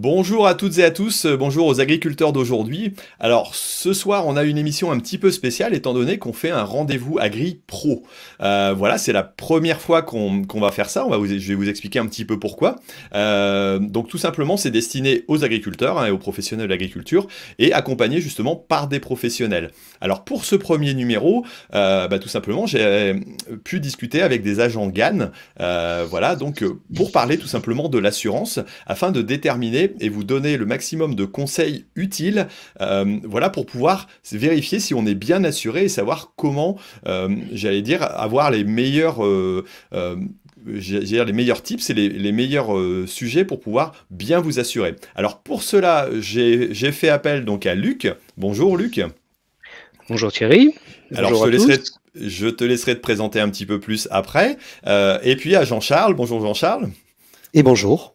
Bonjour à toutes et à tous, bonjour aux agriculteurs d'aujourd'hui. Alors ce soir on a une émission un petit peu spéciale étant donné qu'on fait un rendez-vous Agri Pro. Voilà, c'est la première fois qu'on va faire ça, je vais vous expliquer un petit peu pourquoi. Donc tout simplement c'est destiné aux agriculteurs et aux professionnels de l'agriculture et accompagné justement par des professionnels. Alors pour ce premier numéro, tout simplement j'ai pu discuter avec des agents GAN, voilà, donc pour parler tout simplement de l'assurance afin de déterminer et vous donner le maximum de conseils utiles, voilà, pour pouvoir vérifier si on est bien assuré et savoir comment, j'allais dire, avoir les meilleurs, les meilleurs tips et les meilleurs sujets pour pouvoir bien vous assurer. Alors pour cela, j'ai fait appel donc à Luc. Bonjour Luc. Bonjour Thierry. Alors Bonjour à tous. je te laisserai te présenter un petit peu plus après. Et puis à Jean-Charles. Bonjour Jean-Charles. Et bonjour.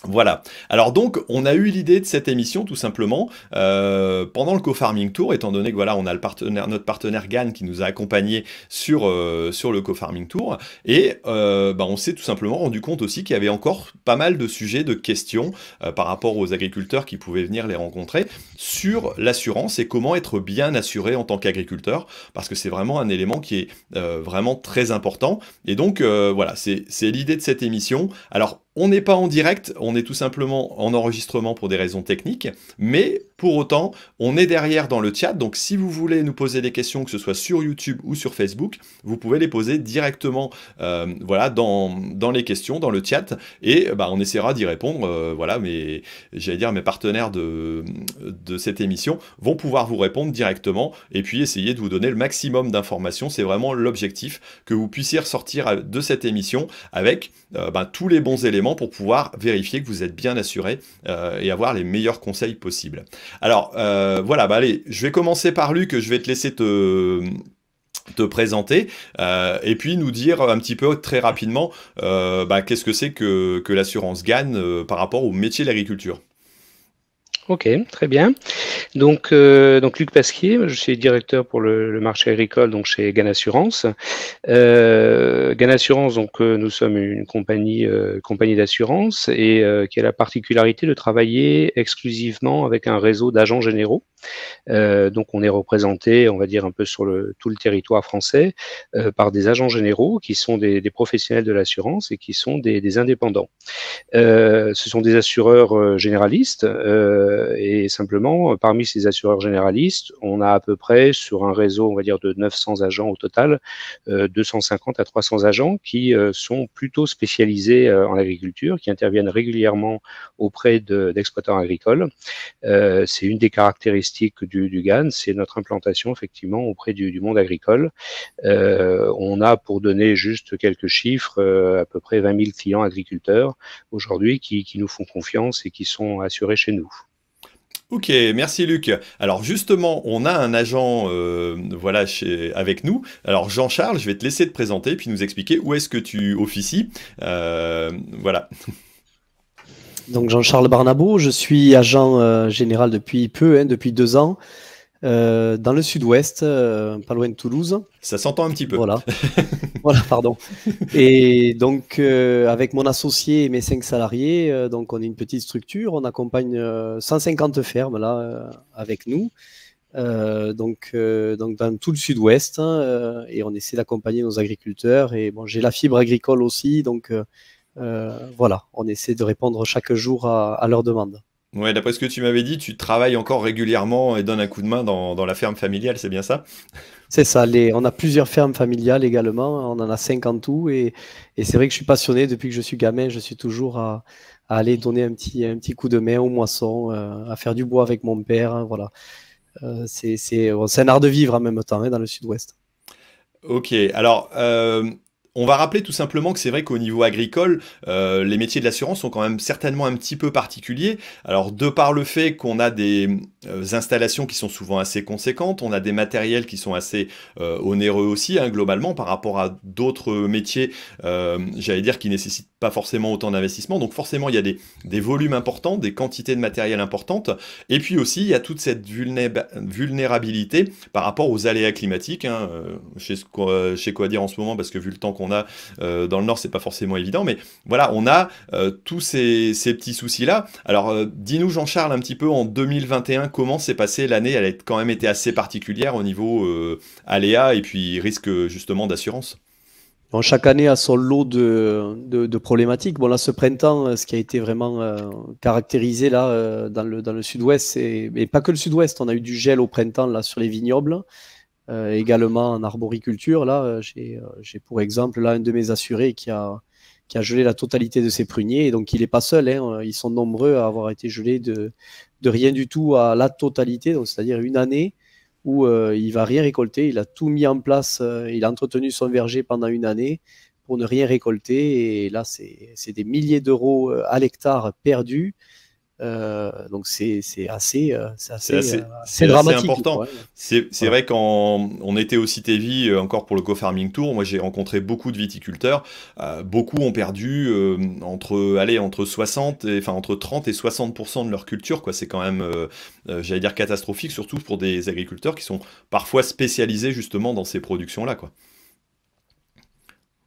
Voilà. Alors donc, on a eu l'idée de cette émission tout simplement pendant le Co-Farming Tour, étant donné que voilà, on a notre partenaire GAN qui nous a accompagnés sur le Co-Farming Tour, et on s'est tout simplement rendu compte aussi qu'il y avait encore pas mal de sujets, de questions par rapport aux agriculteurs qui pouvaient venir les rencontrer sur l'assurance et comment être bien assuré en tant qu'agriculteur, parce que c'est vraiment un élément qui est vraiment très important. Et donc voilà, c'est l'idée de cette émission. Alors on n'est pas en direct, on est tout simplement en enregistrement pour des raisons techniques, mais pour autant, on est derrière dans le chat, donc si vous voulez nous poser des questions, que ce soit sur YouTube ou sur Facebook, vous pouvez les poser directement voilà, dans les questions, dans le chat, et on essaiera d'y répondre. Voilà, mais j'allais dire, mes partenaires de cette émission vont pouvoir vous répondre directement, et puis essayer de vous donner le maximum d'informations. C'est vraiment l'objectif, que vous puissiez ressortir de cette émission avec tous les bons éléments pour pouvoir vérifier que vous êtes bien assuré et avoir les meilleurs conseils possibles. Alors voilà, allez, je vais commencer par Luc, je vais te laisser te présenter et puis nous dire un petit peu très rapidement qu'est-ce que c'est que l'assurance GAN par rapport au métier de l'agriculture. Ok, très bien. Donc Luc Pasquier, je suis directeur pour le marché agricole donc chez GAN Assurance. GAN Assurance, donc nous sommes une compagnie d'assurance et qui a la particularité de travailler exclusivement avec un réseau d'agents généraux. Donc on est représenté, on va dire un peu sur tout le territoire français, par des agents généraux qui sont des professionnels de l'assurance et qui sont des indépendants. Ce sont des assureurs généralistes et simplement parmi ces assureurs généralistes, on a à peu près sur un réseau, on va dire de 900 agents au total, 250 à 300 agents qui sont plutôt spécialisés en agriculture, qui interviennent régulièrement auprès d'exploitants agricoles. C'est une des caractéristiques du GAN, c'est notre implantation effectivement auprès du monde agricole. On a, pour donner juste quelques chiffres, à peu près 20 000 clients agriculteurs aujourd'hui qui nous font confiance et qui sont assurés chez nous. Ok, merci Luc. Alors justement, on a un agent voilà, avec nous. Alors Jean-Charles, je vais te laisser te présenter puis nous expliquer où est-ce que tu officies. Voilà. Donc Jean-Charles Barnabo, je suis agent général depuis peu, depuis 2 ans, dans le sud-ouest, pas loin de Toulouse. Ça s'entend un petit peu. Voilà, voilà, pardon. Et donc avec mon associé et mes 5 salariés, donc on est une petite structure, on accompagne 150 fermes là avec nous. Donc dans tout le sud-ouest, et on essaie d'accompagner nos agriculteurs. Et bon, j'ai la fibre agricole aussi, donc voilà, on essaie de répondre chaque jour à leurs demandes. Ouais, d'après ce que tu m'avais dit, tu travailles encore régulièrement et donnes un coup de main dans la ferme familiale, c'est bien ça? C'est ça, on a plusieurs fermes familiales également, on en a 5 en tout, et c'est vrai que je suis passionné depuis que je suis gamin, je suis toujours à aller donner un petit coup de main aux moissons, à faire du bois avec mon père, hein, voilà. C'est un art de vivre en même temps, dans le sud-ouest. Ok, alors on va rappeler tout simplement que c'est vrai qu'au niveau agricole, les métiers de l'assurance sont quand même certainement un petit peu particuliers. Alors de par le fait qu'on a des installations qui sont souvent assez conséquentes, on a des matériels qui sont assez onéreux aussi, hein, globalement, par rapport à d'autres métiers, j'allais dire, qui nécessitent pas forcément autant d'investissement. Donc forcément, il y a des volumes importants, des quantités de matériel importantes. Et puis aussi, il y a toute cette vulnérabilité par rapport aux aléas climatiques. Hein. Je sais quoi dire en ce moment, parce que vu le temps qu'on a dans le Nord, c'est pas forcément évident. Mais voilà, on a tous ces petits soucis-là. Alors, dis-nous, Jean-Charles, un petit peu en 2021, comment s'est passée l'année? Elle a quand même été assez particulière au niveau aléas et puis risque justement d'assurance. Bon, chaque année a son lot de problématiques. Bon, là, ce printemps, ce qui a été vraiment caractérisé là, dans le sud-ouest, mais pas que le sud-ouest, on a eu du gel au printemps là, sur les vignobles, également en arboriculture. Là, j'ai pour exemple là, un de mes assurés qui a gelé la totalité de ses pruniers, et donc il n'est pas seul, hein, ils sont nombreux à avoir été gelés de rien du tout à la totalité, c'est-à-dire une année où il va rien récolter. Il a tout mis en place, il a entretenu son verger pendant une année pour ne rien récolter. Et là, c'est des milliers d'euros à l'hectare perdus. Donc c'est assez dramatique, important. quoi. C'est vrai quand on était au Citévi encore pour le co-farming tour, moi j'ai rencontré beaucoup de viticulteurs. Beaucoup ont perdu entre 60 et, enfin entre 30 et 60% de leur culture, quoi. C'est quand même, j'allais dire catastrophique, surtout pour des agriculteurs qui sont parfois spécialisés justement dans ces productions-là, quoi.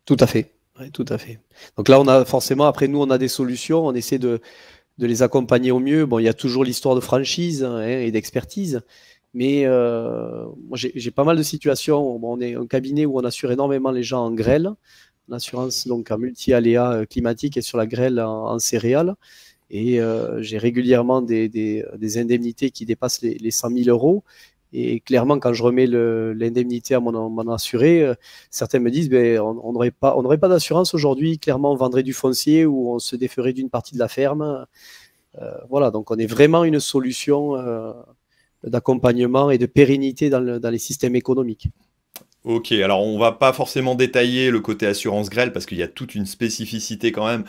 Tout à fait. Ouais, tout à fait. Donc là, on a forcément, après nous, on a des solutions, on essaie de les accompagner au mieux. Bon, il y a toujours l'histoire de franchise, hein, et d'expertise, mais moi, j'ai pas mal de situations. Bon, on est un cabinet où on assure énormément les gens en grêle, en assurance donc en multi-aléas climatiques et sur la grêle en céréales. Et j'ai régulièrement des indemnités qui dépassent les 100 000 euros. Et clairement, quand je remets l'indemnité à mon assuré, certains me disent ben, on n'aurait pas d'assurance aujourd'hui. Clairement, on vendrait du foncier ou on se déferait d'une partie de la ferme. Voilà, donc on est vraiment une solution d'accompagnement et de pérennité dans les systèmes économiques. Ok, alors on va pas forcément détailler le côté assurance grêle parce qu'il y a toute une spécificité quand même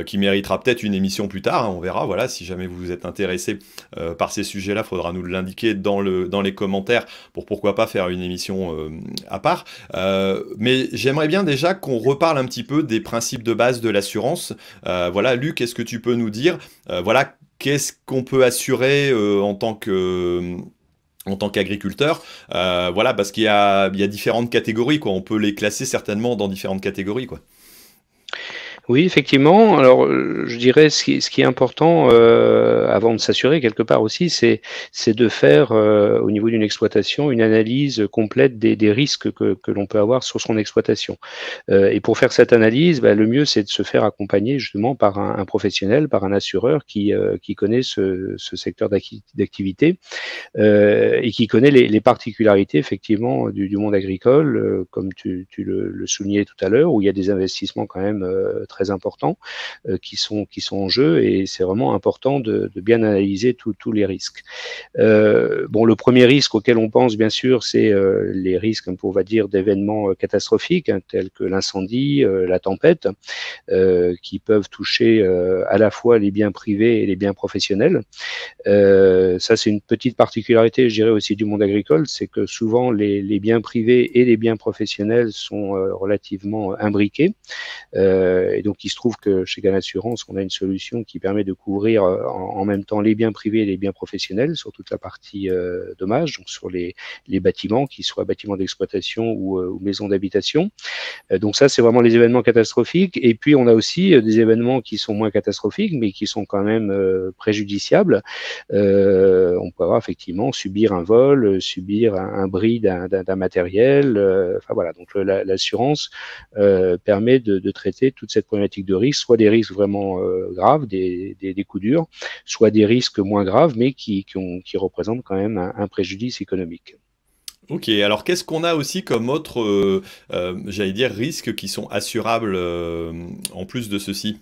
qui méritera peut-être une émission plus tard, hein, on verra. Voilà, si jamais vous êtes intéressé par ces sujets-là, il faudra nous l'indiquer dans les commentaires pour pourquoi pas faire une émission à part. Mais j'aimerais bien déjà qu'on reparle un petit peu des principes de base de l'assurance. Voilà, Luc, est-ce que tu peux nous dire, voilà, qu'est-ce qu'on peut assurer en tant qu'agriculteur, voilà, parce qu'il y a différentes catégories, quoi. On peut les classer certainement dans différentes catégories, quoi. Oui, effectivement. Alors, je dirais ce qui est important avant de s'assurer quelque part aussi, c'est de faire au niveau d'une exploitation une analyse complète des risques que l'on peut avoir sur son exploitation. Et pour faire cette analyse, le mieux c'est de se faire accompagner justement par un professionnel, par un assureur qui connaît ce secteur d'activité et qui connaît les particularités effectivement du monde agricole, comme tu le soulignais tout à l'heure, où il y a des investissements quand même très importants qui sont en jeu, et c'est vraiment important de bien analyser tous les risques. Bon, le premier risque auquel on pense bien sûr, c'est les risques, on va dire, d'événements catastrophiques, hein, tels que l'incendie, la tempête, qui peuvent toucher à la fois les biens privés et les biens professionnels. Ça, c'est une petite particularité, je dirais, aussi du monde agricole, c'est que souvent les biens privés et les biens professionnels sont relativement imbriqués. Et donc, il se trouve que chez Gan Assurance, on a une solution qui permet de couvrir en même temps les biens privés et les biens professionnels sur toute la partie dommages, donc sur les bâtiments, qu'ils soient bâtiments d'exploitation ou maisons d'habitation. Donc ça, c'est vraiment les événements catastrophiques. Et puis, on a aussi des événements qui sont moins catastrophiques, mais qui sont quand même préjudiciables. On peut avoir effectivement subir un vol, subir un bris d'un matériel. Enfin voilà, donc l'assurance permet de traiter toute cette problématique de risque, soit des risques vraiment graves, des coups durs, soit des risques moins graves, mais qui représentent quand même un préjudice économique. Ok, alors qu'est-ce qu'on a aussi comme autres, j'allais dire, risques qui sont assurables en plus de ceci?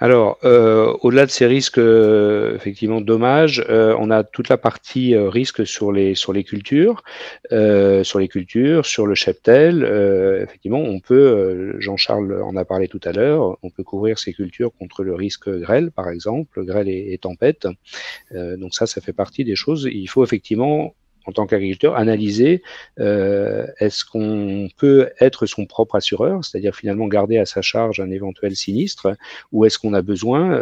Alors, au-delà de ces risques, effectivement, dommages, on a toute la partie risque sur les cultures, sur le cheptel. Effectivement, on peut, Jean-Charles en a parlé tout à l'heure, on peut couvrir ces cultures contre le risque grêle, par exemple, grêle et tempête. Donc ça fait partie des choses. Il faut effectivement en tant qu'agriculteur, analyser est-ce qu'on peut être son propre assureur, c'est-à-dire finalement garder à sa charge un éventuel sinistre, ou est-ce qu'on a besoin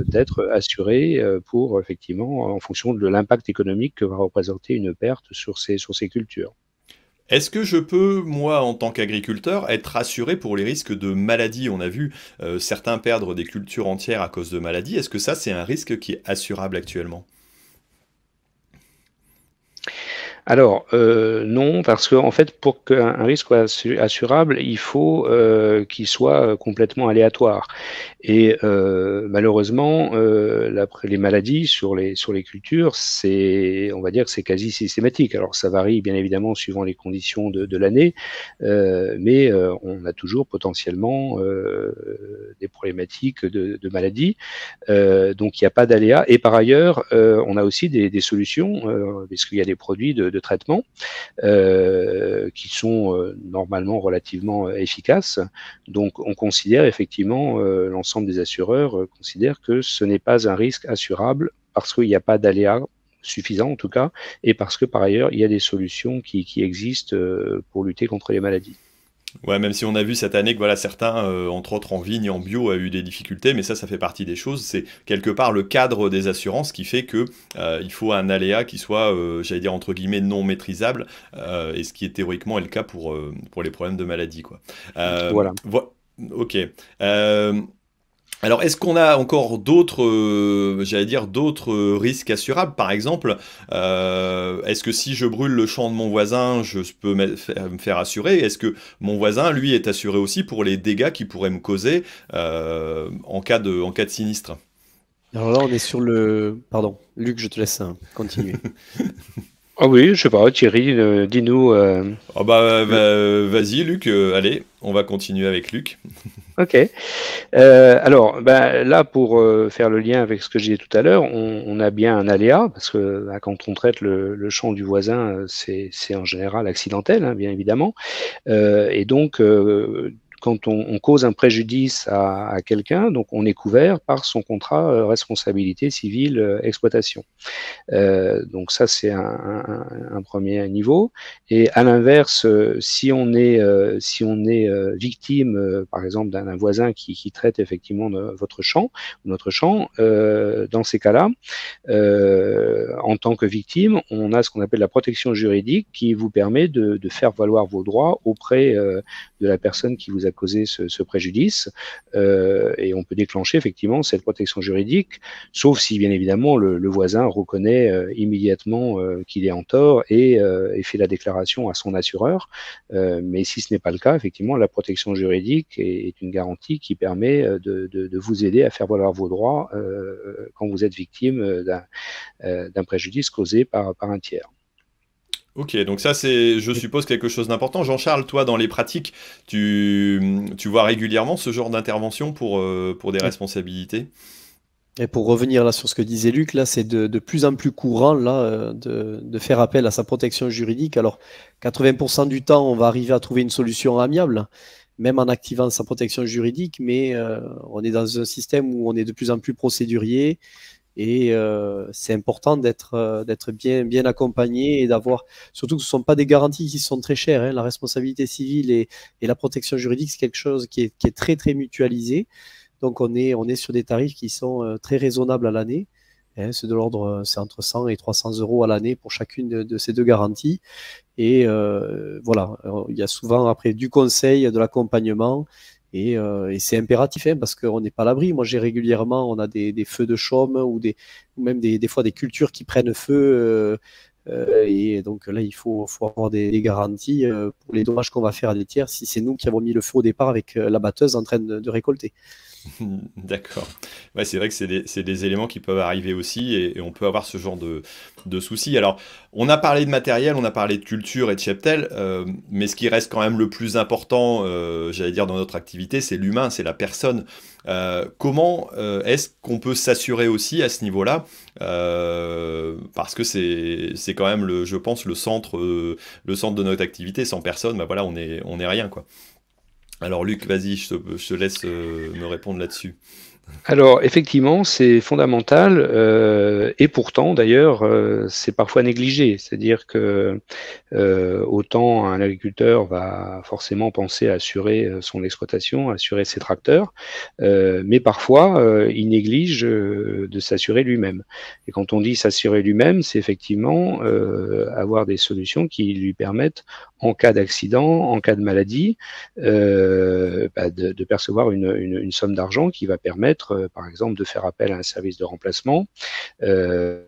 d'être assuré pour effectivement en fonction de l'impact économique que va représenter une perte sur ces cultures. Est-ce que je peux, moi, en tant qu'agriculteur, être assuré pour les risques de maladie? On a vu certains perdre des cultures entières à cause de maladies. Est-ce que ça, c'est un risque qui est assurable actuellement? Alors, non, parce qu'en fait, pour qu'un risque soit assurable, il faut qu'il soit complètement aléatoire. Et malheureusement, les maladies sur les cultures, on va dire que c'est quasi systématique. Alors, ça varie bien évidemment suivant les conditions de l'année, mais on a toujours potentiellement des problématiques de maladies. Donc, il n'y a pas d'aléa. Et par ailleurs, on a aussi des solutions, parce qu'il y a des produits de traitement qui sont normalement relativement efficaces. Donc, on considère effectivement, l'ensemble des assureurs considèrent que ce n'est pas un risque assurable parce qu'il n'y a pas d'aléa suffisant en tout cas, et parce que par ailleurs, il y a des solutions qui existent pour lutter contre les maladies. Ouais, même si on a vu cette année que voilà, certains, entre autres en vigne, en bio, a eu des difficultés, mais ça fait partie des choses. C'est quelque part le cadre des assurances qui fait que il faut un aléa qui soit, j'allais dire entre guillemets, non maîtrisable, et ce qui est théoriquement est le cas pour les problèmes de maladie, quoi. Voilà. Ok. Alors, est-ce qu'on a encore d'autres, j'allais dire, d'autres risques assurables? Par exemple, est-ce que si je brûle le champ de mon voisin, je peux me faire assurer? Est-ce que mon voisin, lui, est assuré aussi pour les dégâts qu'il pourrait me causer en cas de sinistre? Alors là, on est sur le... Pardon, Luc, je te laisse continuer. Ah oui, je sais pas, Thierry, dis-nous. Oh bah, vas-y, Luc, allez, on va continuer avec Luc. Ok. Alors, là, pour faire le lien avec ce que j'ai dit tout à l'heure, on a bien un aléa, parce que quand on traite le champ du voisin, c'est en général accidentel, hein, bien évidemment. Et donc, quand on cause un préjudice à quelqu'un, donc on est couvert par son contrat responsabilité civile exploitation. Donc ça, c'est un premier niveau. Et à l'inverse, si on est victime, par exemple, d'un voisin qui traite effectivement votre champ, notre champ, dans ces cas-là, en tant que victime, on a ce qu'on appelle la protection juridique qui vous permet de faire valoir vos droits auprès de la personne qui vous a causé ce préjudice. Et on peut déclencher effectivement cette protection juridique, sauf si bien évidemment le voisin reconnaît immédiatement qu'il est en tort et fait la déclaration à son assureur. Mais si ce n'est pas le cas, effectivement, la protection juridique est une garantie qui permet de vous aider à faire valoir vos droits quand vous êtes victime d'un préjudice causé par un tiers. Ok, donc ça c'est, je suppose, quelque chose d'important. Jean-Charles, toi, dans les pratiques, tu vois régulièrement ce genre d'intervention pour des responsabilités? Et pour revenir là sur ce que disait Luc, là, c'est de plus en plus courant là, de faire appel à sa protection juridique. Alors, 80% du temps, on va arriver à trouver une solution amiable, même en activant sa protection juridique, mais on est dans un système où on est de plus en plus procédurier. Et c'est important d'être bien accompagné et d'avoir, surtout que ce ne sont pas des garanties qui sont très chères, hein. La responsabilité civile et la protection juridique, c'est quelque chose qui est très, très mutualisé. Donc, on est sur des tarifs qui sont très raisonnables à l'année. Hein, c'est entre 100 et 300 euros à l'année pour chacune de ces deux garanties. Et voilà, il y a souvent après du conseil, de l'accompagnement. Et c'est impératif, hein, parce qu'on n'est pas à l'abri. Moi, j'ai régulièrement, on a des feux de chaume ou même des fois des cultures qui prennent feu. Et donc là, il faut avoir des garanties pour les dommages qu'on va faire à des tiers si c'est nous qui avons mis le feu au départ avec la batteuse en train de récolter. D'accord. Ouais, c'est vrai que c'est des éléments qui peuvent arriver aussi et on peut avoir ce genre de soucis. Alors, on a parlé de matériel, on a parlé de culture et de cheptel, mais ce qui reste quand même le plus important, j'allais dire, dans notre activité, c'est l'humain, c'est la personne. Comment est-ce qu'on peut s'assurer aussi à ce niveau-là, parce que c'est quand même, je pense, le centre de notre activité. Sans personne, bah voilà, on est rien, quoi. Alors Luc, vas-y, je te laisse me répondre là-dessus. Alors, effectivement, c'est fondamental, et pourtant, d'ailleurs, c'est parfois négligé. C'est-à-dire que, autant un agriculteur va forcément penser à assurer, son exploitation, assurer ses tracteurs, mais parfois, il néglige, de s'assurer lui-même. Et quand on dit s'assurer lui-même, c'est effectivement, avoir des solutions qui lui permettent, en cas d'accident, en cas de maladie, de percevoir une somme d'argent qui va permettre, par exemple, de faire appel à un service de remplacement. Euh,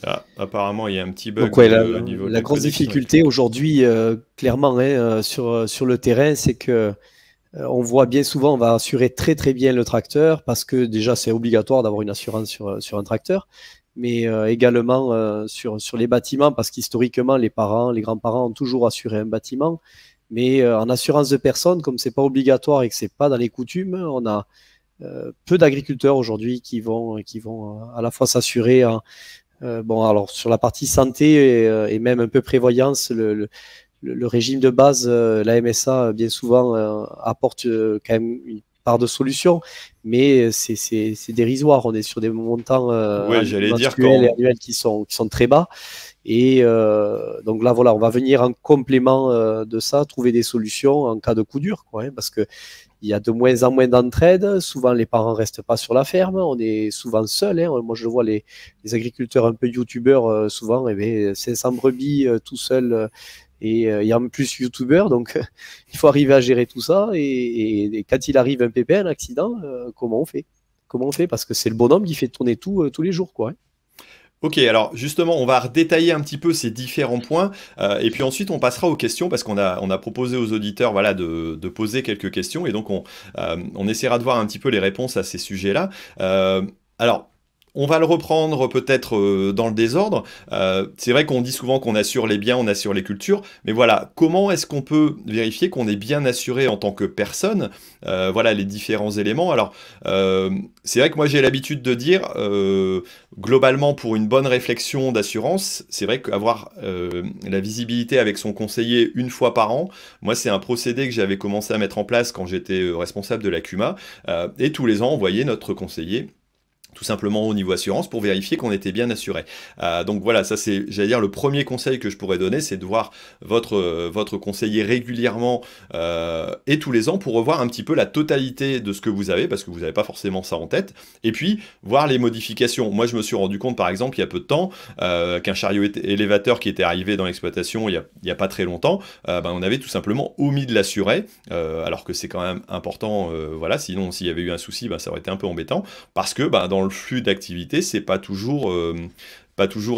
Ah, apparemment, il y a un petit Donc bug ouais, au niveau de la la grosse connexion. difficulté aujourd'hui, clairement, hein, sur le terrain, c'est que on voit bien souvent, on va assurer très très bien le tracteur parce que déjà c'est obligatoire d'avoir une assurance sur un tracteur, mais également sur les bâtiments parce qu'historiquement les parents, les grands-parents ont toujours assuré un bâtiment, mais en assurance de personnes, comme c'est pas obligatoire et que c'est pas dans les coutumes, on a peu d'agriculteurs aujourd'hui qui vont à la fois s'assurer bon, alors sur la partie santé et même un peu prévoyance, le régime de base, la MSA, bien souvent, apporte quand même une part de solution, mais c'est dérisoire. On est sur des montants Ouais, j'allais dire mensuels et quand. annuels qui sont très bas. Et donc là, voilà, on va venir en complément de ça, trouver des solutions en cas de coup dur, quoi, hein, parce que il y a de moins en moins d'entraide. Souvent, les parents restent pas sur la ferme. On est souvent seul. Hein. Moi, je vois les agriculteurs un peu youtubeurs, souvent, eh bien, 500 brebis tout seul. Et il y a en plus youtubeurs, donc il faut arriver à gérer tout ça. Et quand il arrive un pépin, un accident, comment on fait? Comment on fait? Parce que c'est le bonhomme qui fait tourner tout tous les jours, quoi, hein. Ok, alors justement, on va redétailler un petit peu ces différents points, et puis ensuite on passera aux questions parce qu'on a proposé aux auditeurs, voilà, de poser quelques questions, et donc on essaiera de voir un petit peu les réponses à ces sujets-là. Alors, on va le reprendre peut-être dans le désordre. C'est vrai qu'on dit souvent qu'on assure les biens, on assure les cultures, mais voilà, comment est-ce qu'on peut vérifier qu'on est bien assuré en tant que personne? Voilà les différents éléments. Alors, c'est vrai que moi j'ai l'habitude de dire, globalement, pour une bonne réflexion d'assurance, c'est vrai qu'avoir la visibilité avec son conseiller une fois par an, moi c'est un procédé que j'avais commencé à mettre en place quand j'étais responsable de la CUMA, et tous les ans on voyait notre conseiller tout simplement au niveau assurance pour vérifier qu'on était bien assuré. Donc voilà, ça c'est, j'allais dire, le premier conseil que je pourrais donner, c'est de voir votre conseiller régulièrement et tous les ans pour revoir un petit peu la totalité de ce que vous avez, parce que vous n'avez pas forcément ça en tête, et puis voir les modifications. Moi je me suis rendu compte par exemple il y a peu de temps qu'un chariot élévateur qui était arrivé dans l'exploitation il y a pas très longtemps, on avait tout simplement omis de l'assurer, alors que c'est quand même important, voilà, sinon s'il y avait eu un souci, ça aurait été un peu embêtant, parce que dans le flux d'activité, c'est pas toujours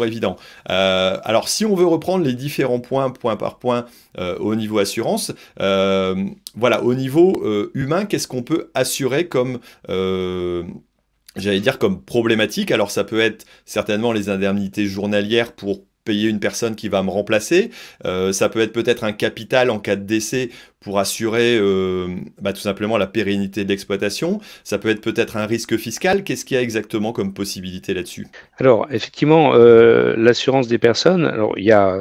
évident. Alors, si on veut reprendre les différents points, point par point, au niveau assurance, voilà, au niveau humain, qu'est-ce qu'on peut assurer comme, j'allais dire, comme problématique? Alors, ça peut être certainement les indemnités journalières pour payer une personne qui va me remplacer. Ça peut être peut-être un capital en cas de décès pour assurer tout simplement la pérennité de l'exploitation. Ça peut être peut-être un risque fiscal. Qu'est-ce qu'il y a exactement comme possibilité là-dessus? Alors, effectivement, l'assurance des personnes, alors il y a,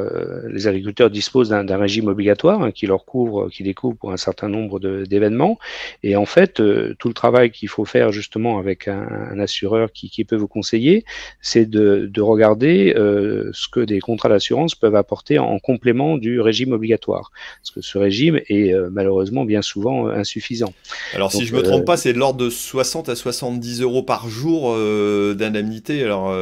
les agriculteurs disposent d'un régime obligatoire, hein, qui leur couvre, qui les couvre pour un certain nombre d'événements. Et en fait, tout le travail qu'il faut faire justement avec un assureur qui peut vous conseiller, c'est de regarder ce que des contrats d'assurance peuvent apporter en complément du régime obligatoire. Parce que ce régime est malheureusement bien souvent insuffisant. Alors, si Donc, je me trompe pas, c'est de l'ordre de 60 à 70 euros par jour d'indemnité. Alors,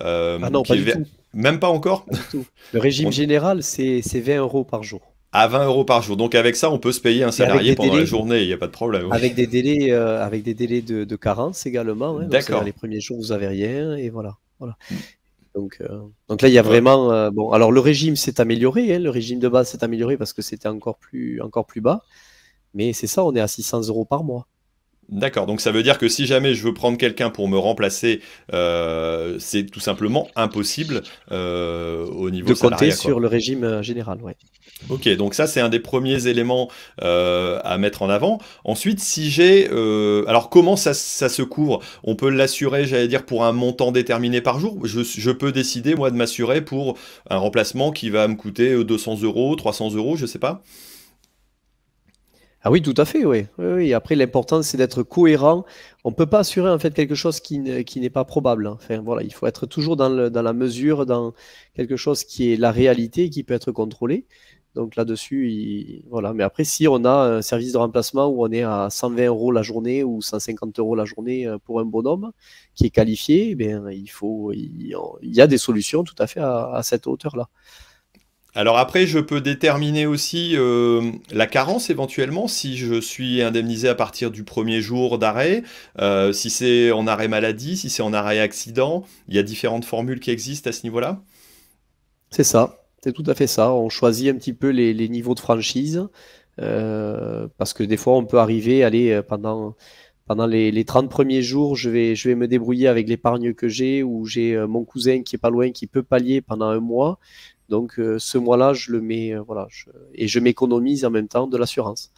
Ah non, pas du tout. même pas encore? Pas du tout. Le régime On- général, c'est 20 euros par jour. À 20 euros par jour. Donc, avec ça, on peut se payer un Et avec salarié des pendant la délais, journée. Il n'y a pas de problème. Oui. avec des délais de carence également, hein. Donc, c'est-à-dire D'accord. les premiers jours, vous avez rien, et voilà. Voilà. Donc là, il y a Ouais. vraiment. Bon, alors le régime s'est amélioré, hein, le régime de base s'est amélioré parce que c'était encore plus bas. Mais c'est ça, on est à 600 euros par mois. D'accord, donc ça veut dire que si jamais je veux prendre quelqu'un pour me remplacer, c'est tout simplement impossible au niveau De compter salariat, quoi. sur le régime général, ouais. Ok, donc ça c'est un des premiers éléments à mettre en avant. Ensuite, si j'ai... alors comment ça se couvre? On peut l'assurer, j'allais dire, pour un montant déterminé par jour. Je peux décider, moi, de m'assurer pour un remplacement qui va me coûter 200 euros, 300 euros, je sais pas. Ah oui, tout à fait, oui. Oui, oui. Après, l'important, c'est d'être cohérent. On ne peut pas assurer en fait quelque chose qui n'est pas probable, hein. Enfin, voilà, il faut être toujours dans la mesure, dans quelque chose qui est la réalité et qui peut être contrôlé. Donc là-dessus, voilà. Mais après, si on a un service de remplacement où on est à 120 euros la journée ou 150 euros la journée pour un bonhomme qui est qualifié, eh bien, il y a des solutions tout à fait à cette hauteur-là. Alors après, je peux déterminer aussi la carence éventuellement, si je suis indemnisé à partir du premier jour d'arrêt, si c'est en arrêt maladie, si c'est en arrêt accident. Il y a différentes formules qui existent à ce niveau-là. C'est ça, c'est tout à fait ça. On choisit un petit peu les niveaux de franchise parce que des fois, on peut arriver, aller pendant les 30 premiers jours, je vais me débrouiller avec l'épargne que j'ai ou j'ai mon cousin qui est pas loin qui peut pallier pendant un mois. Donc, ce mois-là, je le mets, voilà, et je m'économise en même temps de l'assurance.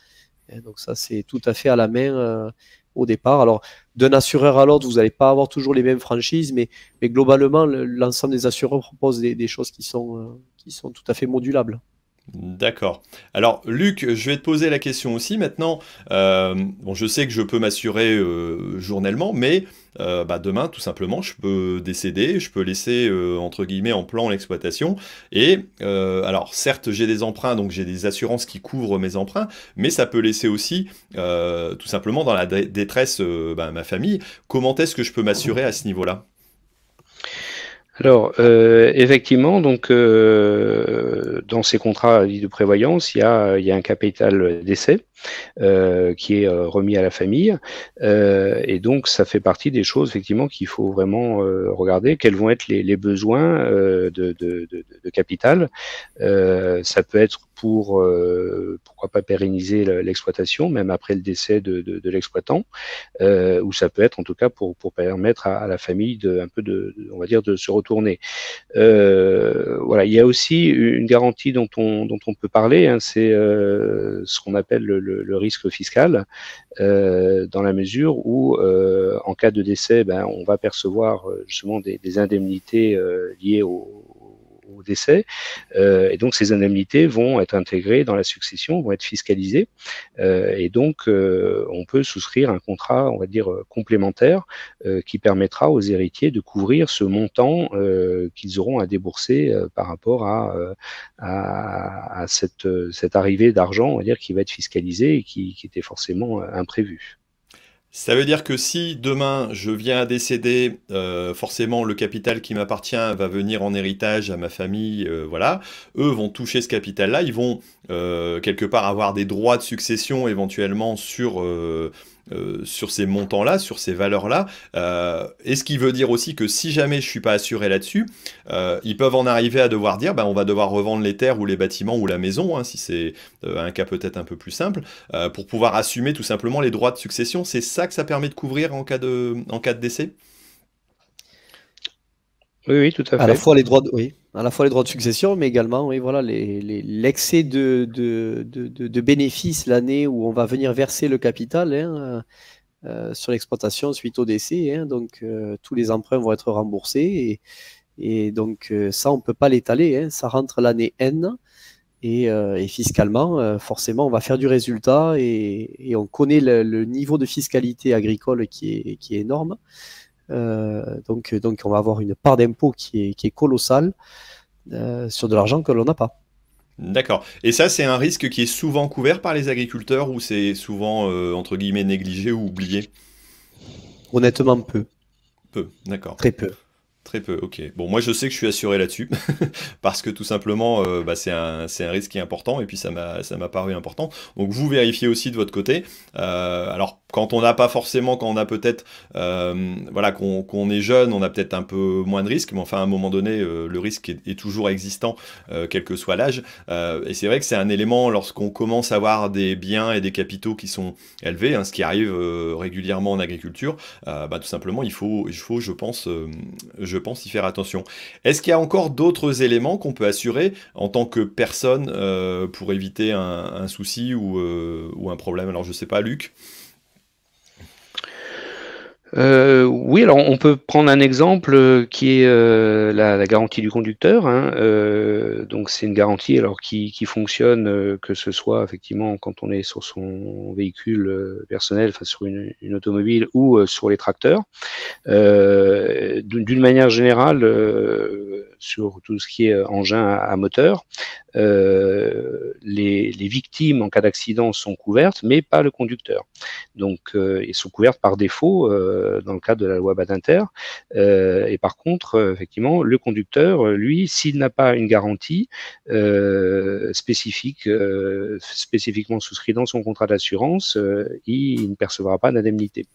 Et donc, ça, c'est tout à fait à la main au départ. Alors, d'un assureur à l'autre, vous n'allez pas avoir toujours les mêmes franchises, mais globalement, l'ensemble des assureurs proposent des choses qui sont tout à fait modulables. D'accord. Alors, Luc, je vais te poser la question aussi maintenant. Bon, je sais que je peux m'assurer journellement, mais bah, demain, tout simplement, je peux décéder, je peux laisser entre guillemets en plan l'exploitation. Et alors, certes, j'ai des emprunts, donc j'ai des assurances qui couvrent mes emprunts, mais ça peut laisser aussi tout simplement dans la détresse bah, ma famille. Comment est-ce que je peux m'assurer à ce niveau-là? Alors, effectivement, donc, dans ces contrats dits de prévoyance, il y a un capital d'essai qui est remis à la famille. Et donc, ça fait partie des choses, effectivement, qu'il faut vraiment regarder. Quels vont être les besoins de capital. Ça peut être pour, pourquoi pas pérenniser l'exploitation, même après le décès de l'exploitant, ou ça peut être en tout cas pour permettre à la famille un peu on va dire, de se retourner. Voilà, il y a aussi une garantie dont on peut parler, hein, c'est ce qu'on appelle le risque fiscal, dans la mesure où, en cas de décès, ben, on va percevoir justement des indemnités liées au décès, et donc ces indemnités vont être intégrées dans la succession, vont être fiscalisées, et donc on peut souscrire un contrat, on va dire, complémentaire, qui permettra aux héritiers de couvrir ce montant qu'ils auront à débourser par rapport à cette arrivée d'argent, on va dire, qui va être fiscalisée et qui était forcément imprévue. Ça veut dire que si demain je viens à décéder, forcément le capital qui m'appartient va venir en héritage à ma famille, voilà. Eux vont toucher ce capital-là, ils vont quelque part avoir des droits de succession éventuellement sur ces montants-là, sur ces valeurs-là. Et ce qui veut dire aussi que si jamais je suis pas assuré là-dessus, ils peuvent en arriver à devoir dire, ben, on va devoir revendre les terres ou les bâtiments ou la maison, hein, si c'est un cas peut-être un peu plus simple, pour pouvoir assumer tout simplement les droits de succession. C'est ça que ça permet de couvrir en cas de décès? Oui, oui, tout à À la fait. fois les droits oui, à la fois les droits de succession, mais également, oui, voilà, l'excès de bénéfices l'année où on va venir verser le capital, hein, sur l'exploitation suite au décès, hein. Donc, tous les emprunts vont être remboursés et donc, ça, on ne peut pas l'étaler, hein. Ça rentre l'année N et fiscalement, forcément, on va faire du résultat et on connaît le niveau de fiscalité agricole qui est énorme. Donc, on va avoir une part d'impôt qui est colossale sur de l'argent que l'on n'a pas. D'accord. Et ça, c'est un risque qui est souvent couvert par les agriculteurs ou c'est souvent, entre guillemets, négligé ou oublié? Honnêtement, peu, Peu, d'accord. très peu. Très peu, ok. Bon, moi je sais que je suis assuré là-dessus, parce que tout simplement, bah, c'est un risque qui est important, et puis ça m'a paru important. Donc vous vérifiez aussi de votre côté. Alors, quand on n'a pas forcément, quand on a peut-être, voilà, qu'on est jeune, on a peut-être un peu moins de risques, mais enfin, à un moment donné, le risque est toujours existant, quel que soit l'âge. Et c'est vrai que c'est un élément, lorsqu'on commence à avoir des biens et des capitaux qui sont élevés, hein, ce qui arrive régulièrement en agriculture, bah, tout simplement, je pense y faire attention. Est-ce qu'il y a encore d'autres éléments qu'on peut assurer en tant que personne pour éviter un souci ou un problème? Alors je sais pas, Luc. Oui, alors on peut prendre un exemple qui est la garantie du conducteur, hein. Donc c'est une garantie alors qui fonctionne que ce soit effectivement quand on est sur son véhicule personnel, enfin sur une automobile ou sur les tracteurs. D'une manière générale, sur tout ce qui est engin à moteur, les victimes en cas d'accident sont couvertes, mais pas le conducteur. Donc, ils sont couvertes par défaut dans le cadre de la loi Badinter. Et par contre, effectivement, le conducteur, lui, s'il n'a pas une garantie spécifique, spécifiquement souscrit dans son contrat d'assurance, il ne percevra pas d'indemnité.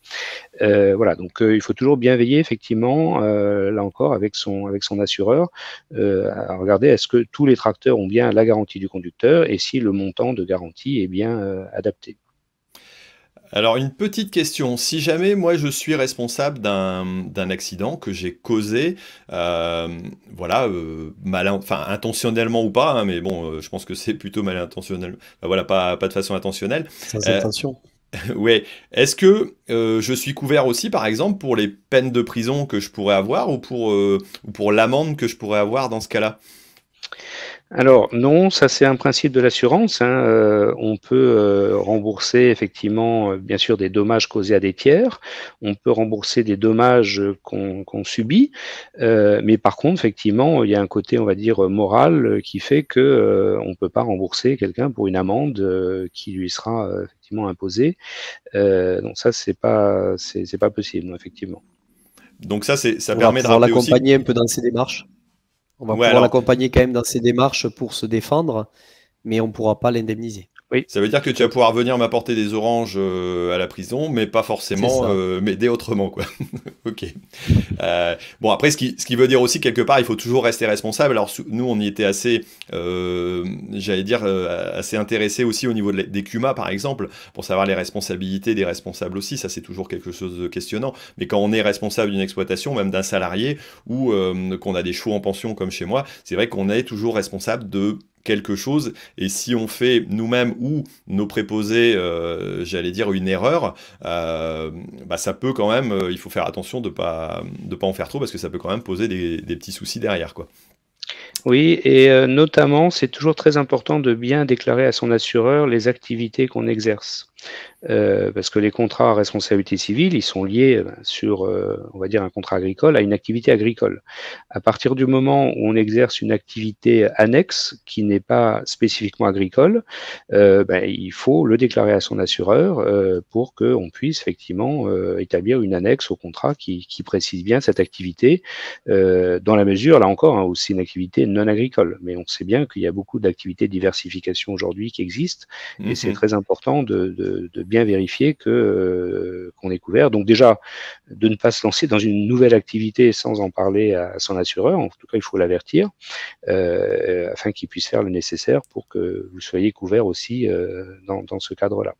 Voilà, donc il faut toujours bien veiller, effectivement, là encore, avec son assureur, à regarder est-ce que tous les tracteurs ont bien la garantie du conducteur et si le montant de garantie est bien adapté. Alors, une petite question. Si jamais moi je suis responsable d'un accident que j'ai causé, euh, voilà, enfin intentionnellement ou pas, hein, mais bon, je pense que c'est plutôt mal intentionnel. Enfin, voilà, pas de façon intentionnelle. Sans Euh, intention. ouais. Est-ce que je suis couvert aussi, par exemple, pour les peines de prison que je pourrais avoir ou pour l'amende que je pourrais avoir dans ce cas-là? Alors non, ça c'est un principe de l'assurance, hein. On peut rembourser effectivement, bien sûr, des dommages causés à des tiers. On peut rembourser des dommages qu'on subit, mais par contre, effectivement, il y a un côté, on va dire, moral, qui fait que on peut pas rembourser quelqu'un pour une amende qui lui sera effectivement imposée. Donc ça, c'est pas possible, non, effectivement. Donc ça On va permet de pouvoir rappeler aussi. l'accompagner un peu dans ses démarches. On va Ouais, pouvoir alors, l'accompagner quand même dans ses démarches pour se défendre, mais on ne pourra pas l'indemniser. Oui. ça veut dire que tu vas pouvoir venir m'apporter des oranges à la prison, mais pas C'est forcément ça. m'aider autrement, quoi. Ok. Bon, après, ce qui veut dire aussi, quelque part, il faut toujours rester responsable. Alors, nous, on y était assez, j'allais dire, assez intéressés aussi au niveau des CUMA, par exemple, pour savoir les responsabilités des responsables aussi. Ça, c'est toujours quelque chose de questionnant. Mais quand on est responsable d'une exploitation, même d'un salarié, ou qu'on a des chevaux en pension comme chez moi, c'est vrai qu'on est toujours responsable de quelque chose, et si on fait nous-mêmes ou nos préposés, j'allais dire une erreur, bah ça peut quand même, il faut faire attention de pas en faire trop parce que ça peut quand même poser des petits soucis derrière, quoi. Oui, et notamment, c'est toujours très important de bien déclarer à son assureur les activités qu'on exerce. Parce que les contrats à responsabilité civile, ils sont liés sur, on va dire, un contrat agricole à une activité agricole. À partir du moment où on exerce une activité annexe qui n'est pas spécifiquement agricole, il faut le déclarer à son assureur pour qu'on puisse effectivement établir une annexe au contrat qui précise bien cette activité, dans la mesure, là encore, hein, où c'est une activité non agricole. Mais on sait bien qu'il y a beaucoup d'activités de diversification aujourd'hui qui existent, et c'est Mhm. très important de bien vérifier que qu'on est couvert. Donc déjà, de ne pas se lancer dans une nouvelle activité sans en parler à son assureur. En tout cas, il faut l'avertir afin qu'il puisse faire le nécessaire pour que vous soyez couvert aussi dans ce cadre-là.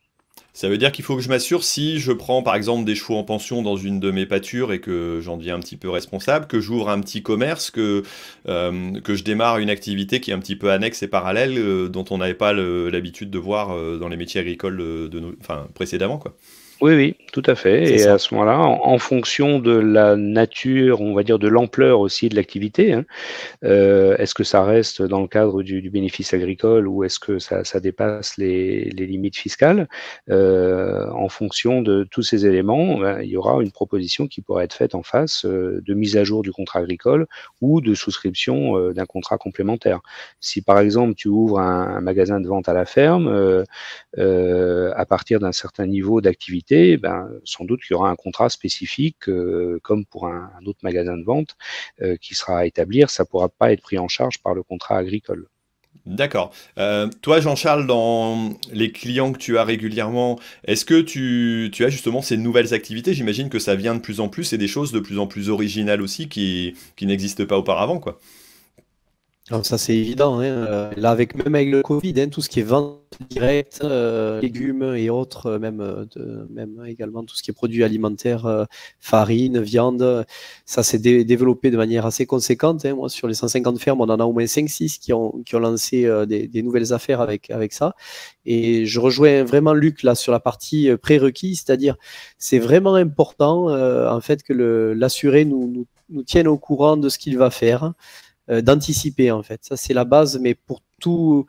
Ça veut dire qu'il faut que je m'assure si je prends par exemple des chevaux en pension dans une de mes pâtures et que j'en deviens un petit peu responsable, que j'ouvre un petit commerce, que je démarre une activité qui est un petit peu annexe et parallèle, dont on n'avait pas l'habitude de voir dans les métiers agricoles enfin, précédemment, quoi. Oui, oui, tout à fait. C'est Et à ça. ce moment-là, en fonction de la nature, on va dire de l'ampleur aussi de l'activité, hein, est-ce que ça reste dans le cadre du bénéfice agricole ou est-ce que ça dépasse les limites fiscales? En fonction de tous ces éléments, ben, il y aura une proposition qui pourra être faite en face de mise à jour du contrat agricole ou de souscription d'un contrat complémentaire. Si par exemple tu ouvres un magasin de vente à la ferme, à partir d'un certain niveau d'activité, ben, sans doute qu'il y aura un contrat spécifique, comme pour un autre magasin de vente, qui sera à établir. Ça ne pourra pas être pris en charge par le contrat agricole. D'accord. Toi, Jean-Charles, dans les clients que tu as régulièrement, est-ce que tu as justement ces nouvelles activités? J'imagine que ça vient de plus en plus et des choses de plus en plus originales aussi qui n'existent pas auparavant, quoi. Alors ça c'est évident, hein. Là même avec le Covid, hein, tout ce qui est vente directe, légumes et autres, même également tout ce qui est produits alimentaires, farine, viande, ça s'est développé de manière assez conséquente, hein. Moi sur les 150 fermes, on en a au moins 5-6 qui ont lancé des nouvelles affaires avec ça. Et je rejoins vraiment Luc là sur la partie prérequis, c'est-à-dire c'est vraiment important en fait que l'assuré nous tienne au courant de ce qu'il va faire. D'anticiper en fait. Ça c'est la base, mais pour tout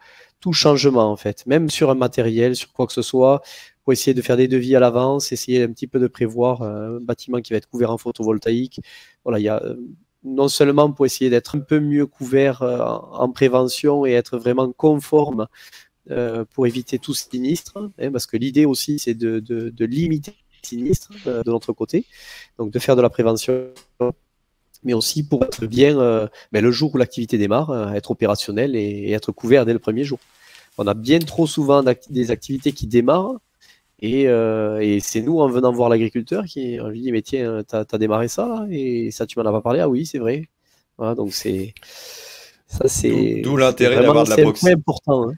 changement en fait, même sur un matériel, sur quoi que ce soit, pour essayer de faire des devis à l'avance, essayer un petit peu de prévoir un bâtiment qui va être couvert en photovoltaïque. Voilà, il y a non seulement pour essayer d'être un peu mieux couvert en prévention et être vraiment conforme pour éviter tout sinistre, hein, parce que l'idée aussi c'est de limiter les sinistres de notre côté, donc de faire de la prévention, mais aussi pour être bien le jour où l'activité démarre, être opérationnel et être couvert dès le premier jour. On a bien trop souvent des activités qui démarrent et c'est nous, en venant voir l'agriculteur, qui on lui dit mais tiens, t'as démarré ça là, et ça tu m'en as pas parlé. Ah oui, c'est vrai. Voilà, donc c'est D'où l'intérêt d'avoir de la proximité. Important, hein.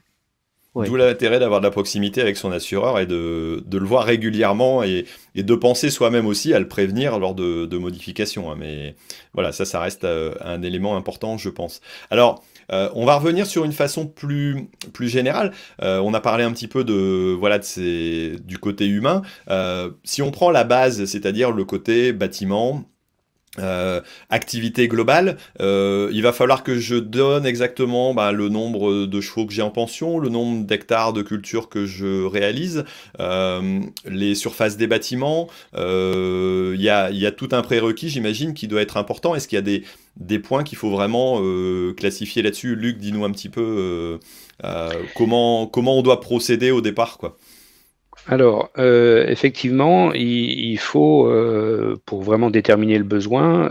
Ouais. D'où l'intérêt d'avoir de la proximité avec son assureur et de le voir régulièrement et de penser soi-même aussi à le prévenir lors de modifications, hein. Mais voilà, ça reste un élément important, je pense. Alors, on va revenir sur une façon plus générale. On a parlé un petit peu du côté humain. Si on prend la base, c'est-à-dire le côté bâtiment, activité globale, il va falloir que je donne exactement le nombre de chevaux que j'ai en pension, le nombre d'hectares de culture que je réalise, les surfaces des bâtiments. Il y a tout un prérequis, j'imagine, qui doit être important. Est-ce qu'il y a des points qu'il faut vraiment classifier là-dessus? Luc, dis-nous un petit peu comment on doit procéder au départ, quoi. Alors, effectivement, il faut, pour vraiment déterminer le besoin,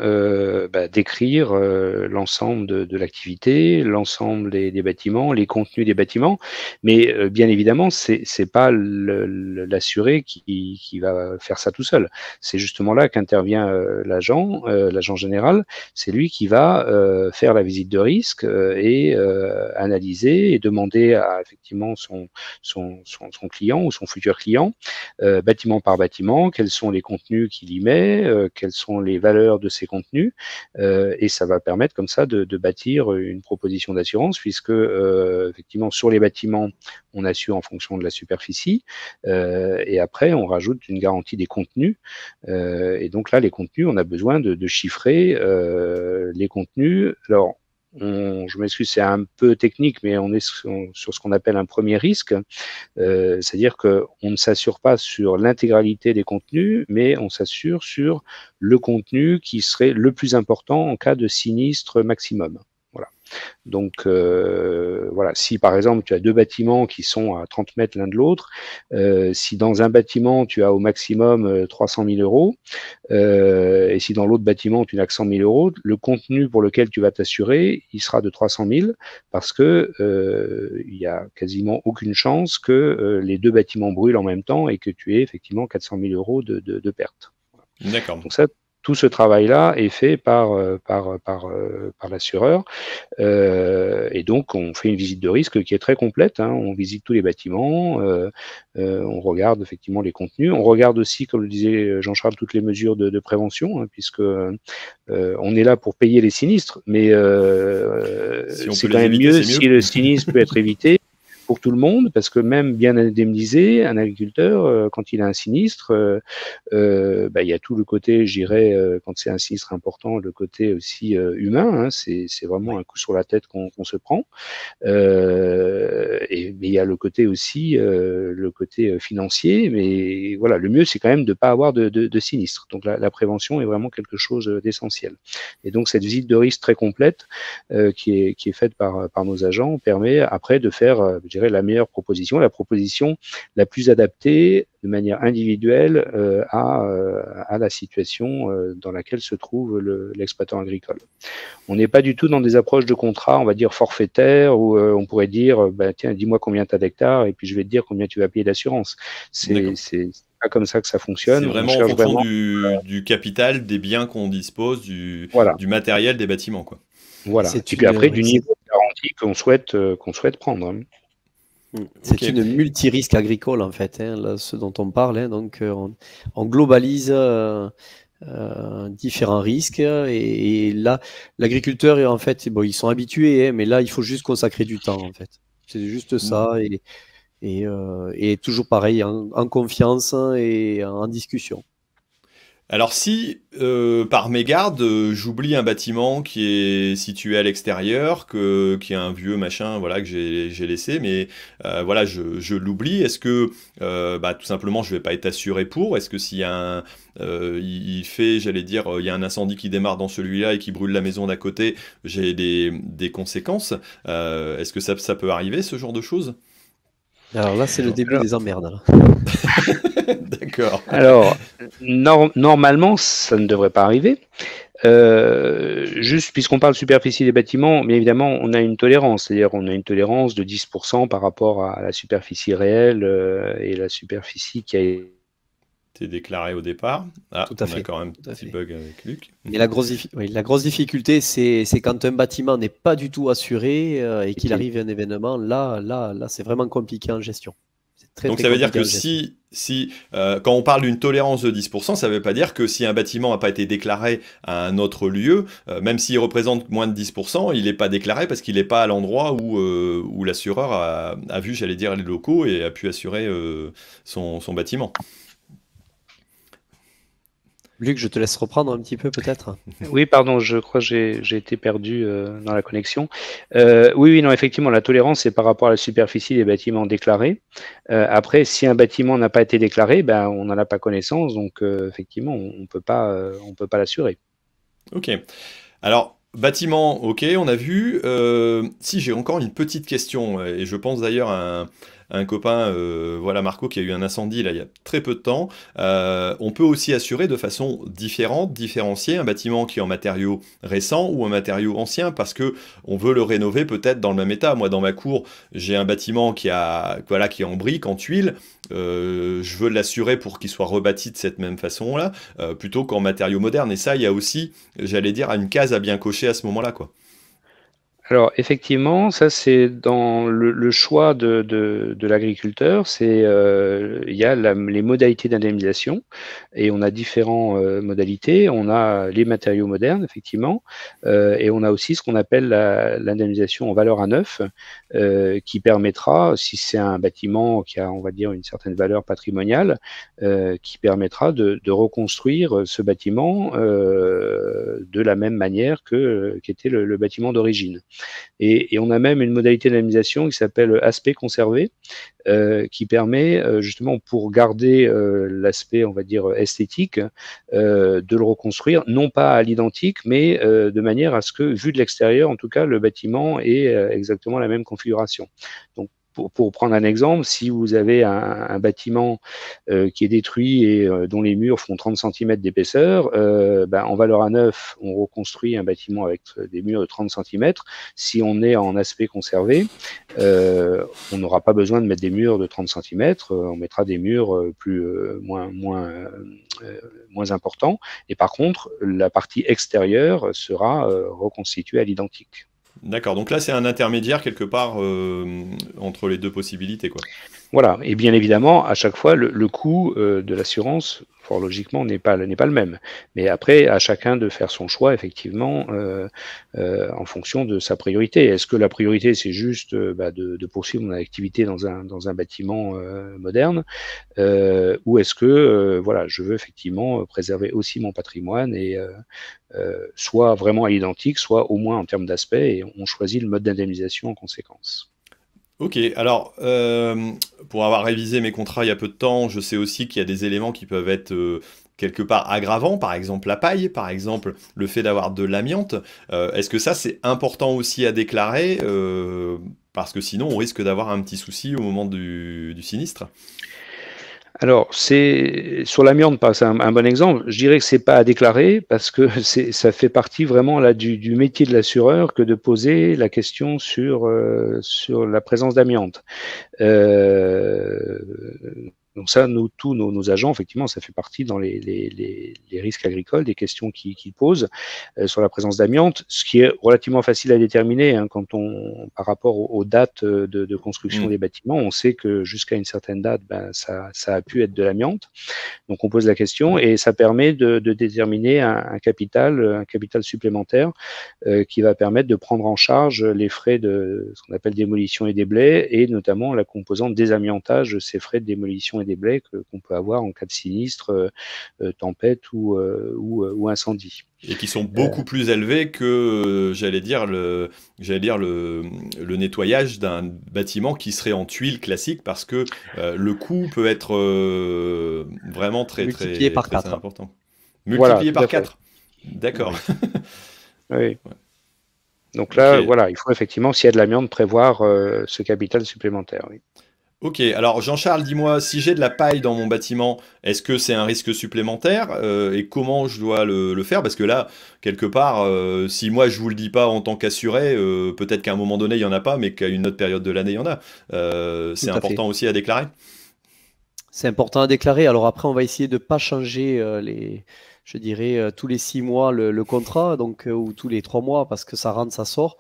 décrire l'ensemble de l'activité, l'ensemble des bâtiments, les contenus des bâtiments. Mais bien évidemment, c'est pas l'assuré qui va faire ça tout seul. C'est justement là qu'intervient l'agent général. C'est lui qui va faire la visite de risque et analyser et demander à effectivement son client ou son futur client, bâtiment par bâtiment, quels sont les contenus qu'il y met, quelles sont les valeurs de ces contenus, et ça va permettre comme ça de bâtir une proposition d'assurance, puisque effectivement sur les bâtiments, on assure en fonction de la superficie, et après on rajoute une garantie des contenus, et donc là les contenus, on a besoin de chiffrer les contenus. Alors, je m'excuse, c'est un peu technique, mais on est sur ce qu'on appelle un premier risque, c'est-à-dire qu'on ne s'assure pas sur l'intégralité des contenus, mais on s'assure sur le contenu qui serait le plus important en cas de sinistre maximum. Voilà. Donc, voilà, si par exemple tu as deux bâtiments qui sont à 30 mètres l'un de l'autre, si dans un bâtiment tu as au maximum 300 000 euros, et si dans l'autre bâtiment tu n'as que 100 000 euros, le contenu pour lequel tu vas t'assurer, il sera de 300 000 parce que il y a quasiment aucune chance que les deux bâtiments brûlent en même temps et que tu aies effectivement 400 000 euros de perte. D'accord. Donc ça, tout ce travail-là est fait par l'assureur, et donc on fait une visite de risque qui est très complète, hein. On visite tous les bâtiments, on regarde effectivement les contenus, on regarde aussi, comme le disait Jean-Charles, toutes les mesures de prévention, hein, puisque on est là pour payer les sinistres, mais c'est quand même mieux si le sinistre peut être évité pour tout le monde, parce que même bien indemnisé, un agriculteur, quand il a un sinistre, il y a tout le côté, je dirais, quand c'est un sinistre important, le côté aussi humain, hein, c'est vraiment un coup sur la tête qu'on se prend. Mais il y a le côté aussi, le côté financier, mais voilà, le mieux c'est quand même de ne pas avoir de sinistre. Donc la prévention est vraiment quelque chose d'essentiel. Et donc cette visite de risque très complète qui est faite par nos agents permet après de faire, je dirais, la meilleure proposition, la proposition la plus adaptée de manière individuelle à la situation dans laquelle se trouve l'exploitant agricole. On n'est pas du tout dans des approches de contrat, on va dire forfaitaires, où on pourrait dire, tiens, dis-moi combien tu as d'hectares et puis je vais te dire combien tu vas payer d'assurance. C'est pas comme ça que ça fonctionne. C'est vraiment en fonction du capital, des biens qu'on dispose, du matériel, des bâtiments, quoi. Voilà. Et puis après, du niveau de partie qu'on souhaite prendre. Hein. C'est une multi-risque agricole en fait, hein, là, ce dont on parle. Hein, donc on globalise différents risques et là l'agriculteur en fait, bon, ils sont habitués, hein, mais là il faut juste consacrer du temps en fait. C'est juste ça et toujours pareil en confiance et en discussion. Alors si, par mégarde, j'oublie un bâtiment qui est situé à l'extérieur, qui est un vieux machin, voilà, que j'ai laissé, mais voilà, je l'oublie, est-ce que, tout simplement, je vais pas être assuré pour? Est-ce que s'il y a il fait, j'allais dire, il y a un incendie qui démarre dans celui-là et qui brûle la maison d'à côté, j'ai des conséquences? Est-ce que ça peut arriver, ce genre de choses? Alors là, c'est le début Alors, des emmerdes. Là. D'accord. alors normalement, ça ne devrait pas arriver. Juste puisqu'on parle superficie des bâtiments, bien évidemment, on a une tolérance, c'est-à-dire on a une tolérance de 10% par rapport à la superficie réelle et la superficie qui a été Déclaré au départ. Ah, Tout à on fait. a quand même Tout un à petit fait. bug avec Luc. Et la grosse difficulté, c'est quand un bâtiment n'est pas du tout assuré et qu'il arrive un événement. Là, c'est vraiment compliqué en gestion. C'est très, Donc très ça veut dire compliqué que en gestion. quand on parle d'une tolérance de 10%, ça ne veut pas dire que si un bâtiment n'a pas été déclaré à un autre lieu, même s'il représente moins de 10%, il n'est pas déclaré parce qu'il n'est pas à l'endroit où l'assureur a vu, j'allais dire, les locaux et a pu assurer son bâtiment. Luc, je te laisse reprendre un petit peu peut-être. Oui, pardon, je crois que j'ai été perdu dans la connexion. Oui, non, effectivement, la tolérance, c'est par rapport à la superficie des bâtiments déclarés. Après, si un bâtiment n'a pas été déclaré, ben, on n'en a pas connaissance, donc effectivement, on peut pas l'assurer. Ok. Alors, bâtiment, ok, on a vu. Si, j'ai encore une petite question, et je pense d'ailleurs à un copain, voilà Marco, qui a eu un incendie là, il y a très peu de temps. On peut aussi assurer de façon différente, différencier un bâtiment qui est en matériaux récents ou un matériau ancien, parce que on veut le rénover peut-être dans le même état. Moi, dans ma cour, j'ai un bâtiment voilà, qui est en briques, en tuiles. Je veux l'assurer pour qu'il soit rebâti de cette même façon-là, plutôt qu'en matériaux modernes. Et ça, il y a aussi, j'allais dire, une case à bien cocher à ce moment-là, quoi. Alors effectivement, ça c'est dans le choix de l'agriculteur, il y a les modalités d'indemnisation et on a différentes modalités. On a les matériaux modernes effectivement et on a aussi ce qu'on appelle l'indemnisation en valeur à neuf qui permettra, si c'est un bâtiment qui a on va dire une certaine valeur patrimoniale, qui permettra de reconstruire ce bâtiment de la même manière qu'était le bâtiment d'origine. Et on a même une modalité d'indemnisation qui s'appelle aspect conservé, qui permet justement pour garder l'aspect, on va dire, esthétique, de le reconstruire, non pas à l'identique, mais de manière à ce que, vu de l'extérieur, en tout cas, le bâtiment ait exactement la même configuration. Donc, pour prendre un exemple, si vous avez un bâtiment qui est détruit et dont les murs font 30 cm d'épaisseur, en valeur à neuf, on reconstruit un bâtiment avec des murs de 30 cm. Si on est en aspect conservé, on n'aura pas besoin de mettre des murs de 30 cm, on mettra des murs moins importants. Et par contre, la partie extérieure sera reconstituée à l'identique. D'accord, donc là c'est un intermédiaire quelque part entre les deux possibilités, quoi. Voilà, et bien évidemment, à chaque fois, le coût de l'assurance, fort logiquement, n'est pas le même. Mais après, à chacun de faire son choix, effectivement, en fonction de sa priorité. Est-ce que la priorité, c'est juste de poursuivre mon activité dans un bâtiment moderne, ou est-ce que voilà, je veux effectivement préserver aussi mon patrimoine et soit vraiment à l'identique, soit au moins en termes d'aspect, et on choisit le mode d'indemnisation en conséquence. Ok, alors pour avoir révisé mes contrats il y a peu de temps, je sais aussi qu'il y a des éléments qui peuvent être quelque part aggravants, par exemple la paille, par exemple le fait d'avoir de l'amiante. Est-ce que ça c'est important aussi à déclarer parce que sinon on risque d'avoir un petit souci au moment du sinistre? Alors, c'est sur l'amiante, c'est un bon exemple. Je dirais que c'est pas à déclarer parce que ça fait partie vraiment là du métier de l'assureur que de poser la question sur la présence d'amiante. Donc ça, tous nos agents, effectivement, ça fait partie dans les risques agricoles, des questions qu'ils posent sur la présence d'amiante, ce qui est relativement facile à déterminer hein, par rapport aux dates de construction des bâtiments. On sait que jusqu'à une certaine date, ça a pu être de l'amiante. Donc on pose la question et ça permet de déterminer un capital supplémentaire qui va permettre de prendre en charge les frais de ce qu'on appelle démolition et déblai et notamment la composante désamiantage de ces frais de démolition et déblai qu'on peut avoir en cas de sinistre, tempête ou incendie. Et qui sont beaucoup plus élevés que, j'allais dire, le nettoyage d'un bâtiment qui serait en tuiles classiques, parce que le coût peut être vraiment très multiplié par 4. Important. Multiplié par 4. D'accord. Oui. Ouais. Donc là, okay. Voilà, il faut effectivement, s'il y a de l'amiante, prévoir ce capital supplémentaire. Oui. Ok, alors Jean-Charles, dis-moi, si j'ai de la paille dans mon bâtiment, est-ce que c'est un risque supplémentaire et comment je dois le faire? Parce que là, quelque part, si moi je vous le dis pas en tant qu'assuré, peut-être qu'à un moment donné il y en a pas, mais qu'à une autre période de l'année il y en a. C'est important aussi à déclarer? C'est important à déclarer. Alors après, on va essayer de ne pas changer je dirais, tous les 6 mois le contrat, donc, ou tous les 3 mois, parce que ça rentre, ça sort.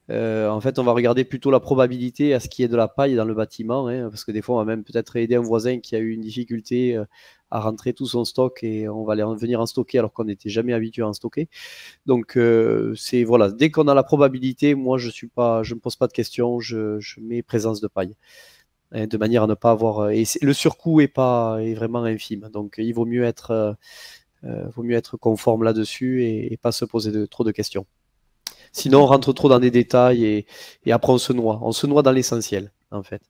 En fait, on va regarder plutôt la probabilité à ce qu'il y ait de la paille dans le bâtiment, hein, parce que des fois, on va même peut-être aider un voisin qui a eu une difficulté à rentrer tout son stock et on va venir en stocker alors qu'on n'était jamais habitué à en stocker. Donc, voilà, dès qu'on a la probabilité, moi, je me pose pas de questions, je mets présence de paille, hein, de manière à ne pas avoir. Et le surcoût est vraiment infime, donc il vaut mieux être conforme là-dessus et pas se poser trop de questions. Sinon, on rentre trop dans des détails et après, on se noie. On se noie dans l'essentiel, en fait.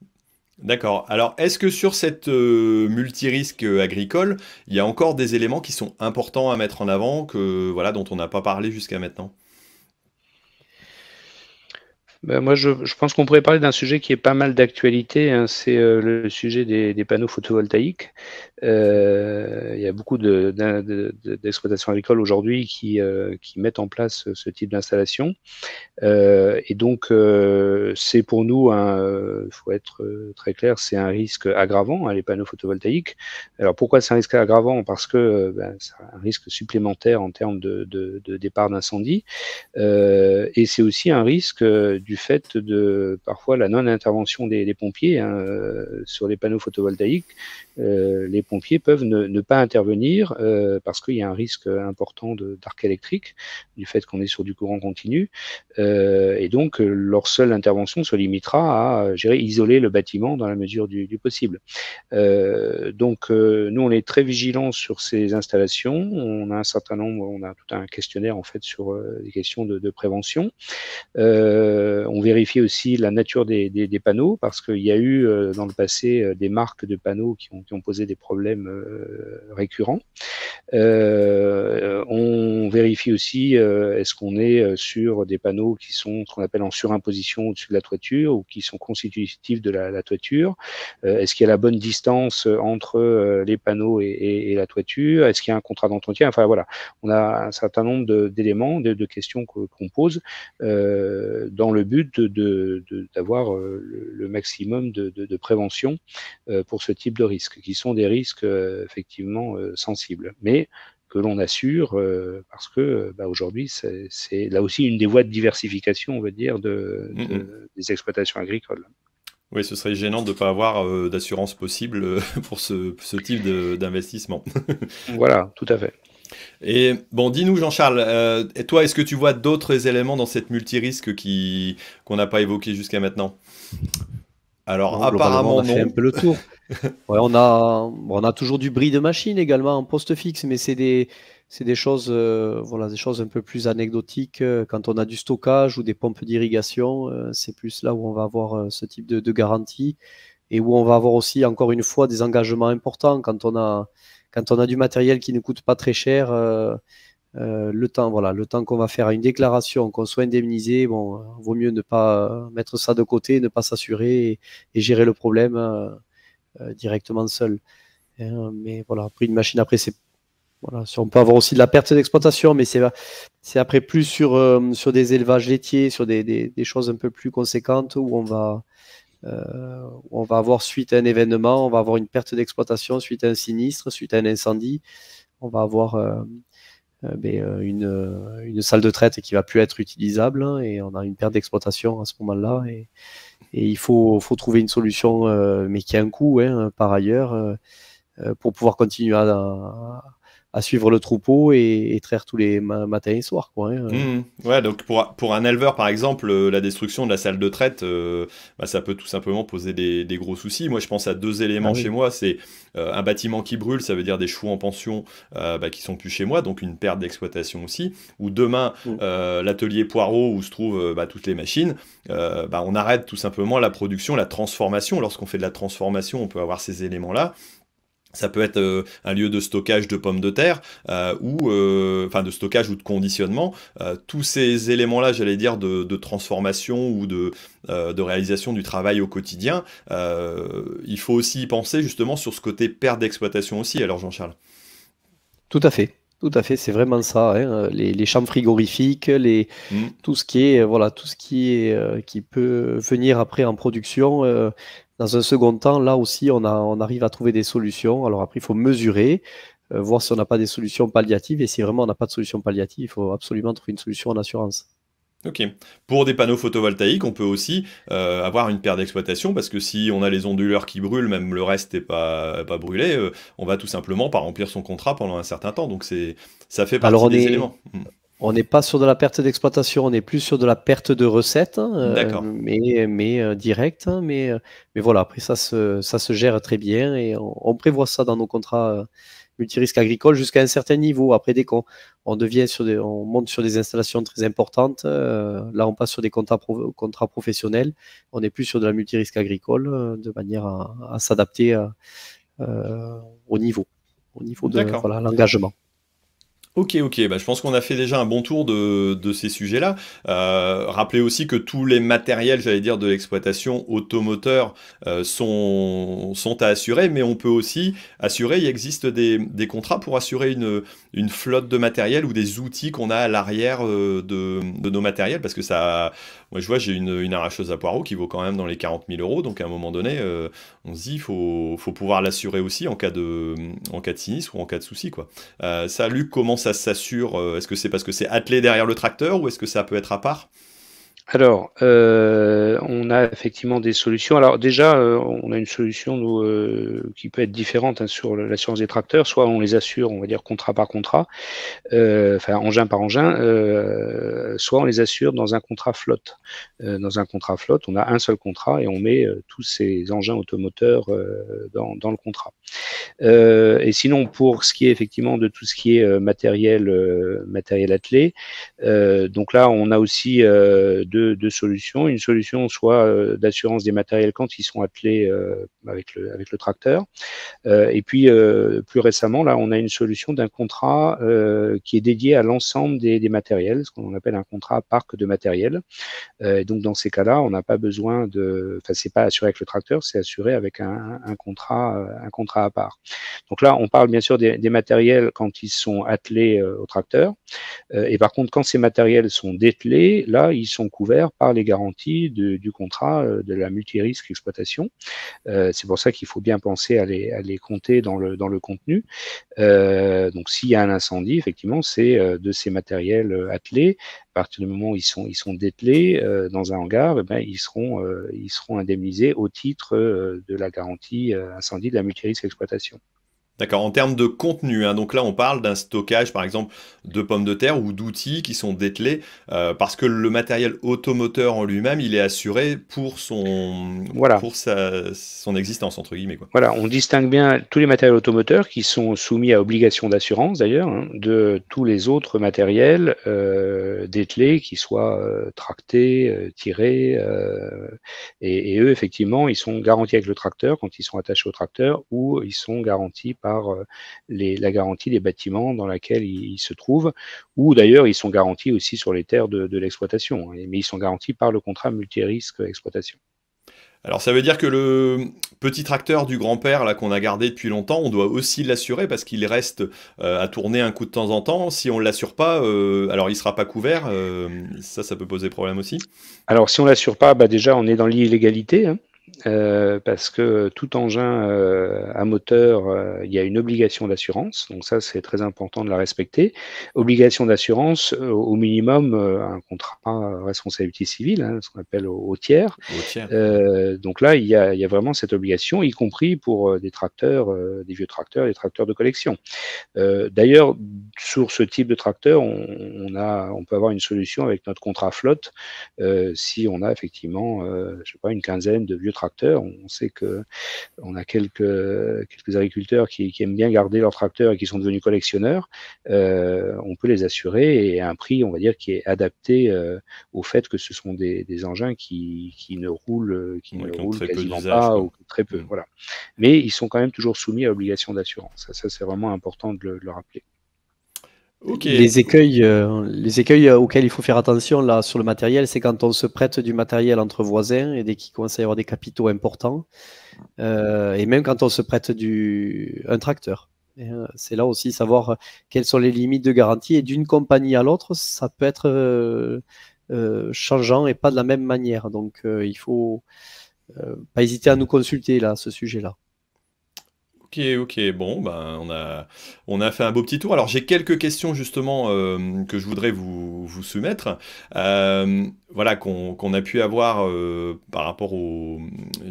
D'accord. Alors, est-ce que sur cette multirisque agricole, il y a encore des éléments qui sont importants à mettre en avant, dont on n'a pas parlé jusqu'à maintenant? Moi, je pense qu'on pourrait parler d'un sujet qui est pas mal d'actualité, hein, c'est le sujet des panneaux photovoltaïques. Il y a beaucoup d'exploitations agricoles aujourd'hui qui mettent en place ce type d'installation. Et donc, c'est pour nous, il faut être très clair, c'est un risque aggravant, hein, les panneaux photovoltaïques. Alors, pourquoi c'est un risque aggravant? Parce que c'est un risque supplémentaire en termes de départ d'incendie. Et c'est aussi un risque du fait de parfois la non-intervention des pompiers hein, sur les panneaux photovoltaïques. Les pompiers peuvent ne pas intervenir parce qu'il y a un risque important d'arc électrique du fait qu'on est sur du courant continu. Et donc, leur seule intervention se limitera à isoler le bâtiment dans la mesure du possible. Donc, nous, on est très vigilants sur ces installations. On a tout un questionnaire en fait sur les questions de prévention. On vérifie aussi la nature des panneaux parce qu'il y a eu dans le passé des marques de panneaux qui ont posé des problèmes récurrents. On vérifie aussi est-ce qu'on est sur des panneaux qui sont ce qu'on appelle en surimposition au-dessus de la toiture ou qui sont constitutifs de la toiture. Est-ce qu'il y a la bonne distance entre les panneaux et la toiture? Est-ce qu'il y a un contrat d'entretien? Enfin voilà, on a un certain nombre d'éléments, de questions qu'on pose dans le but d'avoir le maximum de prévention pour ce type de risques, qui sont des risques effectivement sensibles, mais que l'on assure parce que aujourd'hui, c'est là aussi une des voies de diversification, on va dire, des exploitations agricoles. Oui, ce serait gênant de ne pas avoir d'assurance possible pour ce type d'investissement. Voilà, tout à fait. Et bon, dis-nous Jean-Charles, et toi, est-ce que tu vois d'autres éléments dans cette multirisque qu'on n'a pas évoqué jusqu'à maintenant? Alors, apparemment, on a fait un peu le tour. Ouais, on a toujours du bris de machine également en poste fixe, mais c'est des choses, des choses un peu plus anecdotiques. Quand on a du stockage ou des pompes d'irrigation, c'est plus là où on va avoir ce type de garantie et où on va avoir aussi, encore une fois, des engagements importants. Quand on a du matériel qui ne coûte pas très cher, le temps qu'on va faire à une déclaration, qu'on soit indemnisé, vaut mieux ne pas mettre ça de côté, ne pas s'assurer et gérer le problème directement seul. Mais voilà, après une machine, après on peut avoir aussi de la perte d'exploitation, mais c'est après plus sur des élevages laitiers, sur des choses un peu plus conséquentes où on va On va avoir, suite à un événement, on va avoir une perte d'exploitation suite à un sinistre, suite à un incendie. On va avoir une salle de traite qui va plus être utilisable, hein, et on a une perte d'exploitation à ce moment-là. Et il faut trouver une solution, mais qui a un coût, hein, par ailleurs, pour pouvoir continuer à suivre le troupeau et traire tous les matins et soirs, quoi, hein. Ouais, donc pour un éleveur, par exemple, la destruction de la salle de traite, bah, ça peut tout simplement poser des gros soucis. Moi, je pense à deux éléments Ah chez oui. moi. C'est un bâtiment qui brûle, ça veut dire des chevaux en pension bah, qui sont plus chez moi, donc une perte d'exploitation aussi. Ou demain, Mm. l'atelier Poirot où se trouvent bah, toutes les machines, bah, on arrête tout simplement la production, la transformation. Lorsqu'on fait de la transformation, on peut avoir ces éléments-là. Ça peut être un lieu de stockage de pommes de terre ou enfin de stockage ou de conditionnement. Tous ces éléments-là, j'allais dire de transformation ou de réalisation du travail au quotidien, il faut aussi y penser justement sur ce côté perte d'exploitation aussi. Alors Jean-Charles. Tout à fait. Tout à fait, c'est vraiment ça, hein. Les chambres frigorifiques, Mm. tout ce qui est, voilà, tout ce qui est, qui peut venir après en production, dans un second temps, là aussi, on arrive à trouver des solutions. Alors après, il faut mesurer, voir si on n'a pas des solutions palliatives. Et si vraiment on n'a pas de solution palliative, il faut absolument trouver une solution en assurance. Ok. Pour des panneaux photovoltaïques, on peut aussi avoir une perte d'exploitation parce que si on a les onduleurs qui brûlent, même le reste n'est pas brûlé, on va tout simplement pas remplir son contrat pendant un certain temps. Donc ça fait Alors partie des éléments. on n'est pas sur de la perte d'exploitation, on est plus sur de la perte de recettes, hein, D'accord. mais directe, hein, mais voilà, après ça se gère très bien et on prévoit ça dans nos contrats multirisques agricoles jusqu'à un certain niveau. Après, dès qu'on on monte sur des installations très importantes, là on passe sur des contrats professionnels, on n'est plus sur de la multirisque agricole, de manière à s'adapter au niveau de D'accord. voilà, l'engagement. Ok, ok, bah, je pense qu'on a fait déjà un bon tour de ces sujets-là. Rappelez aussi que tous les matériels, j'allais dire, de l'exploitation automoteur sont à assurer, mais on peut aussi assurer, il existe des contrats pour assurer une flotte de matériel ou des outils qu'on a à l'arrière de nos matériels, parce que ça, moi je vois, j'ai une arracheuse à poireaux qui vaut quand même dans les 40 000 euros, donc à un moment donné, on se dit, faut pouvoir l'assurer aussi en cas de sinistre ou en cas de souci, quoi. Ça, Luc, comment ça s'assure? Est-ce que c'est parce que c'est attelé derrière le tracteur ou est-ce que ça peut être à part? Alors, on a effectivement des solutions. Alors déjà, on a une solution nous, qui peut être différente, hein, sur l'assurance des tracteurs. Soit on les assure, on va dire contrat par contrat, enfin engin par engin, soit on les assure dans un contrat flotte. Dans un contrat flotte, on a un seul contrat et on met tous ces engins automoteurs dans le contrat. Et sinon, pour ce qui est effectivement de tout ce qui est matériel attelé, donc là, on a aussi deux solutions. Une solution soit d'assurance des matériels quand ils sont attelés avec le tracteur. Et puis, plus récemment, là, on a une solution d'un contrat qui est dédié à l'ensemble des matériels, ce qu'on appelle un contrat parc de matériel. Donc, dans ces cas-là, on n'a pas besoin enfin, c'est pas assuré avec le tracteur, c'est assuré avec un contrat à part. Donc là, on parle bien sûr des matériels quand ils sont attelés au tracteur. Et par contre, quand ces matériels sont dételés, là, ils sont couverts par les garanties du contrat de la multirisque exploitation. C'est pour ça qu'il faut bien penser à les compter dans le contenu. Donc, s'il y a un incendie, effectivement, c'est de ces matériels attelés. À partir du moment où ils sont dételés dans un hangar, eh ben, ils seront indemnisés au titre de la garantie incendie de la multirisque exploitation. D'accord, en termes de contenu, hein, donc là on parle d'un stockage par exemple de pommes de terre ou d'outils qui sont dételés parce que le matériel automoteur en lui-même il est assuré Voilà. pour son existence entre guillemets quoi. Voilà, on distingue bien tous les matériels automoteurs qui sont soumis à obligation d'assurance d'ailleurs, hein, de tous les autres matériels dételés qui soient tractés, tirés, et eux effectivement ils sont garantis avec le tracteur quand ils sont attachés au tracteur ou ils sont garantis par la garantie des bâtiments dans lesquels ils se trouvent, ou d'ailleurs ils sont garantis aussi sur les terres de l'exploitation, hein, mais ils sont garantis par le contrat multirisque exploitation. Alors ça veut dire que le petit tracteur du grand-père là qu'on a gardé depuis longtemps, on doit aussi l'assurer parce qu'il reste à tourner un coup de temps en temps. Si on l'assure pas, alors il sera pas couvert. Ça peut poser problème aussi. Alors si on l'assure pas, bah déjà on est dans l'illégalité, hein. parce que tout engin à moteur, il y a une obligation d'assurance, donc ça c'est très important de la respecter. Obligation d'assurance, au minimum, un contrat responsabilité civile, hein, ce qu'on appelle au tiers. Au tiers. Donc là, il y a vraiment cette obligation, y compris pour des tracteurs, des vieux tracteurs, des tracteurs de collection. D'ailleurs, sur ce type de tracteur, on peut avoir une solution avec notre contrat flotte. Si on a effectivement, je sais pas, une quinzaine de vieux tracteurs, on sait que on a quelques agriculteurs qui aiment bien garder leurs tracteurs et qui sont devenus collectionneurs. On peut les assurer et à un prix, on va dire, qui est adapté au fait que ce sont des engins qui ne roulent, quasiment pas ou très peu. Voilà. Mais ils sont quand même toujours soumis à l'obligation d'assurance. Ça c'est vraiment important de le rappeler. Okay. Les écueils auxquels il faut faire attention là sur le matériel, c'est quand on se prête du matériel entre voisins et dès qu'il commence à y avoir des capitaux importants, et même quand on se prête un tracteur. C'est là aussi savoir quelles sont les limites de garantie, et d'une compagnie à l'autre, ça peut être changeant et pas de la même manière. Donc il faut pas hésiter à nous consulter là à ce sujet-là. Ok, bon, ben on a fait un beau petit tour. Alors j'ai quelques questions justement que je voudrais vous soumettre, voilà, qu'on a pu avoir par rapport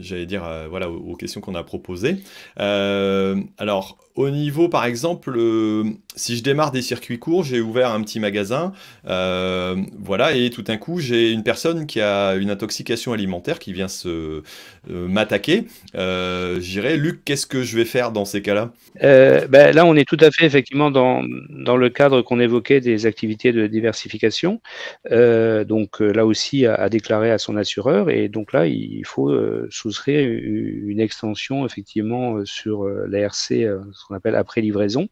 j'allais dire, voilà, aux questions qu'on a proposées. Alors au niveau, par exemple, si je démarre des circuits courts, j'ai ouvert un petit magasin, voilà, et tout d'un coup j'ai une personne qui a une intoxication alimentaire qui vient m'attaquer. Je dirais, Luc, qu'est-ce que je vais faire dans ces cas-là? Là, on est tout à fait effectivement dans le cadre qu'on évoquait des activités de diversification. Donc là aussi, à déclarer à son assureur. Et donc là, il faut souscrire une extension effectivement sur l'ARC, ce qu'on appelle après livraison,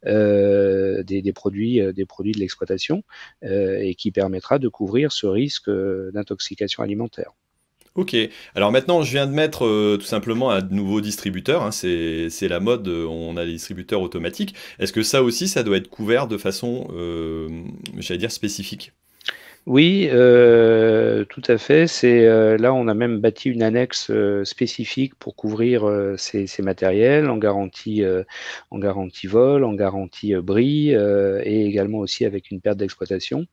des produits de l'exploitation, et qui permettra de couvrir ce risque d'intoxication alimentaire. Ok, alors maintenant je viens de mettre tout simplement un nouveau distributeur, hein, c'est la mode, on a les distributeurs automatiques. Est-ce que ça aussi, ça doit être couvert de façon, j'allais dire, spécifique? Oui, tout à fait. Là, on a même bâti une annexe spécifique pour couvrir ces matériels en garantie vol, en garantie bris, et également aussi avec une perte d'exploitation.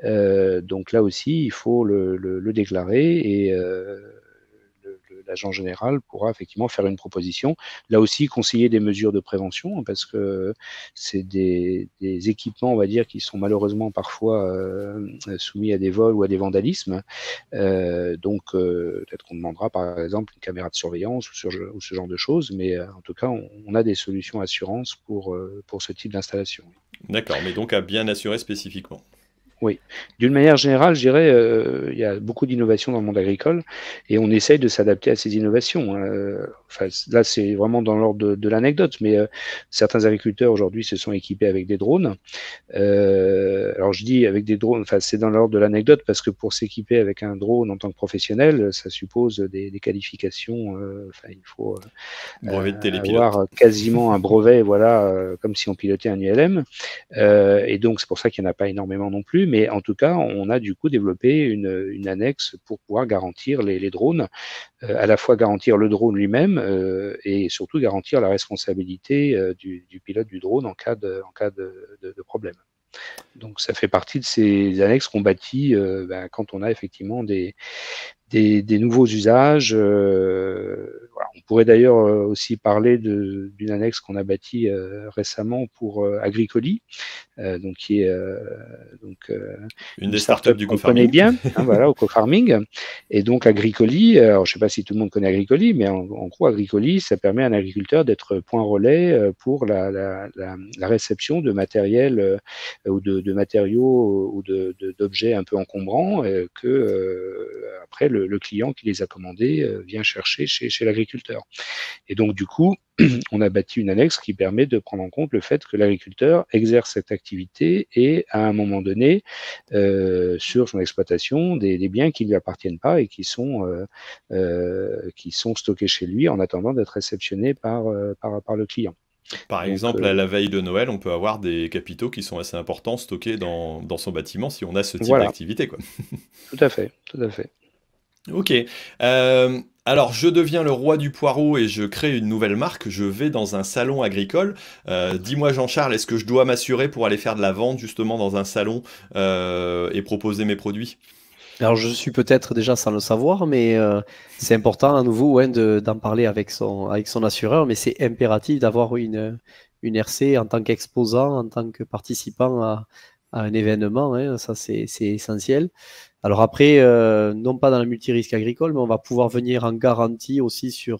Donc là aussi, il faut le déclarer et l'agent général pourra effectivement faire une proposition. Là aussi, conseiller des mesures de prévention, parce que c'est des équipements, on va dire, qui sont malheureusement parfois soumis à des vols ou à des vandalismes. Donc, peut-être qu'on demandera, par exemple, une caméra de surveillance ou ce genre de choses, mais en tout cas, on a des solutions assurance pour ce type d'installation. D'accord, mais donc à bien assurer spécifiquement. Oui, d'une manière générale, je dirais, il y a beaucoup d'innovations dans le monde agricole et on essaye de s'adapter à ces innovations. Enfin, là, c'est vraiment dans l'ordre de l'anecdote, mais certains agriculteurs aujourd'hui se sont équipés avec des drones. Alors, je dis avec des drones, enfin, c'est dans l'ordre de l'anecdote parce que pour s'équiper avec un drone en tant que professionnel, ça suppose des qualifications. Enfin, il faut brevet de télépilote, avoir quasiment un brevet, voilà, comme si on pilotait un ULM. Et donc, c'est pour ça qu'il n'y en a pas énormément non plus. Mais en tout cas, on a du coup développé une annexe pour pouvoir garantir les drones, à la fois garantir le drone lui-même et surtout garantir la responsabilité du pilote du drone en cas de problème. Donc ça fait partie de ces annexes qu'on bâtit quand on a effectivement des nouveaux usages. Voilà. On pourrait d'ailleurs aussi parler d'une annexe qu'on a bâtie récemment pour Agricoli, donc qui est une des startups du qu'on connaît bien, hein, voilà, au co-farming. Et donc Agricoli, alors je ne sais pas si tout le monde connaît Agricoli, mais en gros Agricoli, ça permet à un agriculteur d'être point relais pour la réception de matériel ou de matériaux ou d'objets un peu encombrants que après le client qui les a commandés vient chercher chez l'agriculteur. Et donc du coup, on a bâti une annexe qui permet de prendre en compte le fait que l'agriculteur exerce cette activité et à un moment donné, sur son exploitation, des biens qui ne lui appartiennent pas et qui sont stockés chez lui en attendant d'être réceptionnés par le client. Par exemple, à la veille de Noël, on peut avoir des capitaux qui sont assez importants stockés dans son bâtiment si on a ce type d'activité, quoi. Tout à fait, tout à fait. Ok. Alors, je deviens le roi du poireau et je crée une nouvelle marque. Je vais dans un salon agricole. Dis-moi, Jean-Charles, est-ce que je dois m'assurer pour aller faire de la vente justement dans un salon et proposer mes produits? Alors, je suis peut-être déjà sans le savoir, mais c'est important à nouveau ouais, d'en parler avec son assureur, mais c'est impératif d'avoir une RC en tant qu'exposant, en tant que participant à un événement, hein, ça c'est essentiel. Alors après, non pas dans le multirisque agricole, mais on va pouvoir venir en garantie aussi sur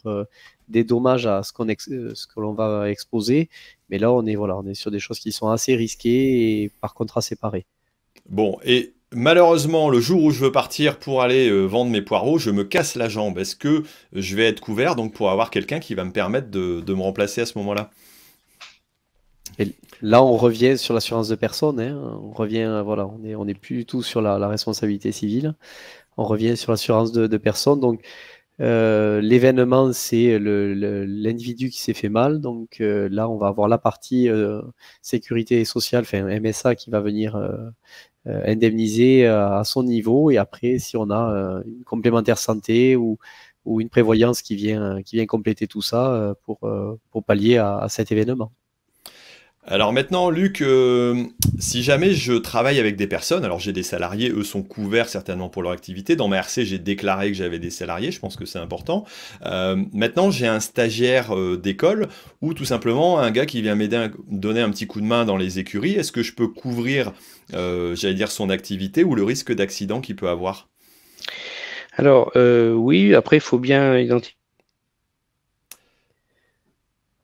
des dommages à ce que l'on va exposer. Mais là, on est sur des choses qui sont assez risquées et par contrat séparé. Bon, et malheureusement, le jour où je veux partir pour aller vendre mes poireaux, je me casse la jambe. Est-ce que je vais être couvert donc pour avoir quelqu'un qui va me permettre de me remplacer à ce moment-là? Et là, on revient sur l'assurance de personne, hein. On revient, voilà, on n'est plus du tout sur la responsabilité civile. On revient sur l'assurance de personne. Donc, l'événement, c'est l'individu qui s'est fait mal. Donc là, on va avoir la partie sécurité sociale, enfin MSA, qui va venir indemniser à son niveau. Et après, si on a une complémentaire santé ou une prévoyance qui vient compléter tout ça pour pallier à cet événement. Alors maintenant, Luc, si jamais je travaille avec des personnes, alors j'ai des salariés, eux sont couverts certainement pour leur activité. Dans ma RC, j'ai déclaré que j'avais des salariés, je pense que c'est important. Maintenant, j'ai un stagiaire d'école ou tout simplement un gars qui vient m'aider à donner un petit coup de main dans les écuries. Est-ce que je peux couvrir, j'allais dire, son activité ou le risque d'accident qu'il peut avoir? Alors, oui, après, il faut bien identifier.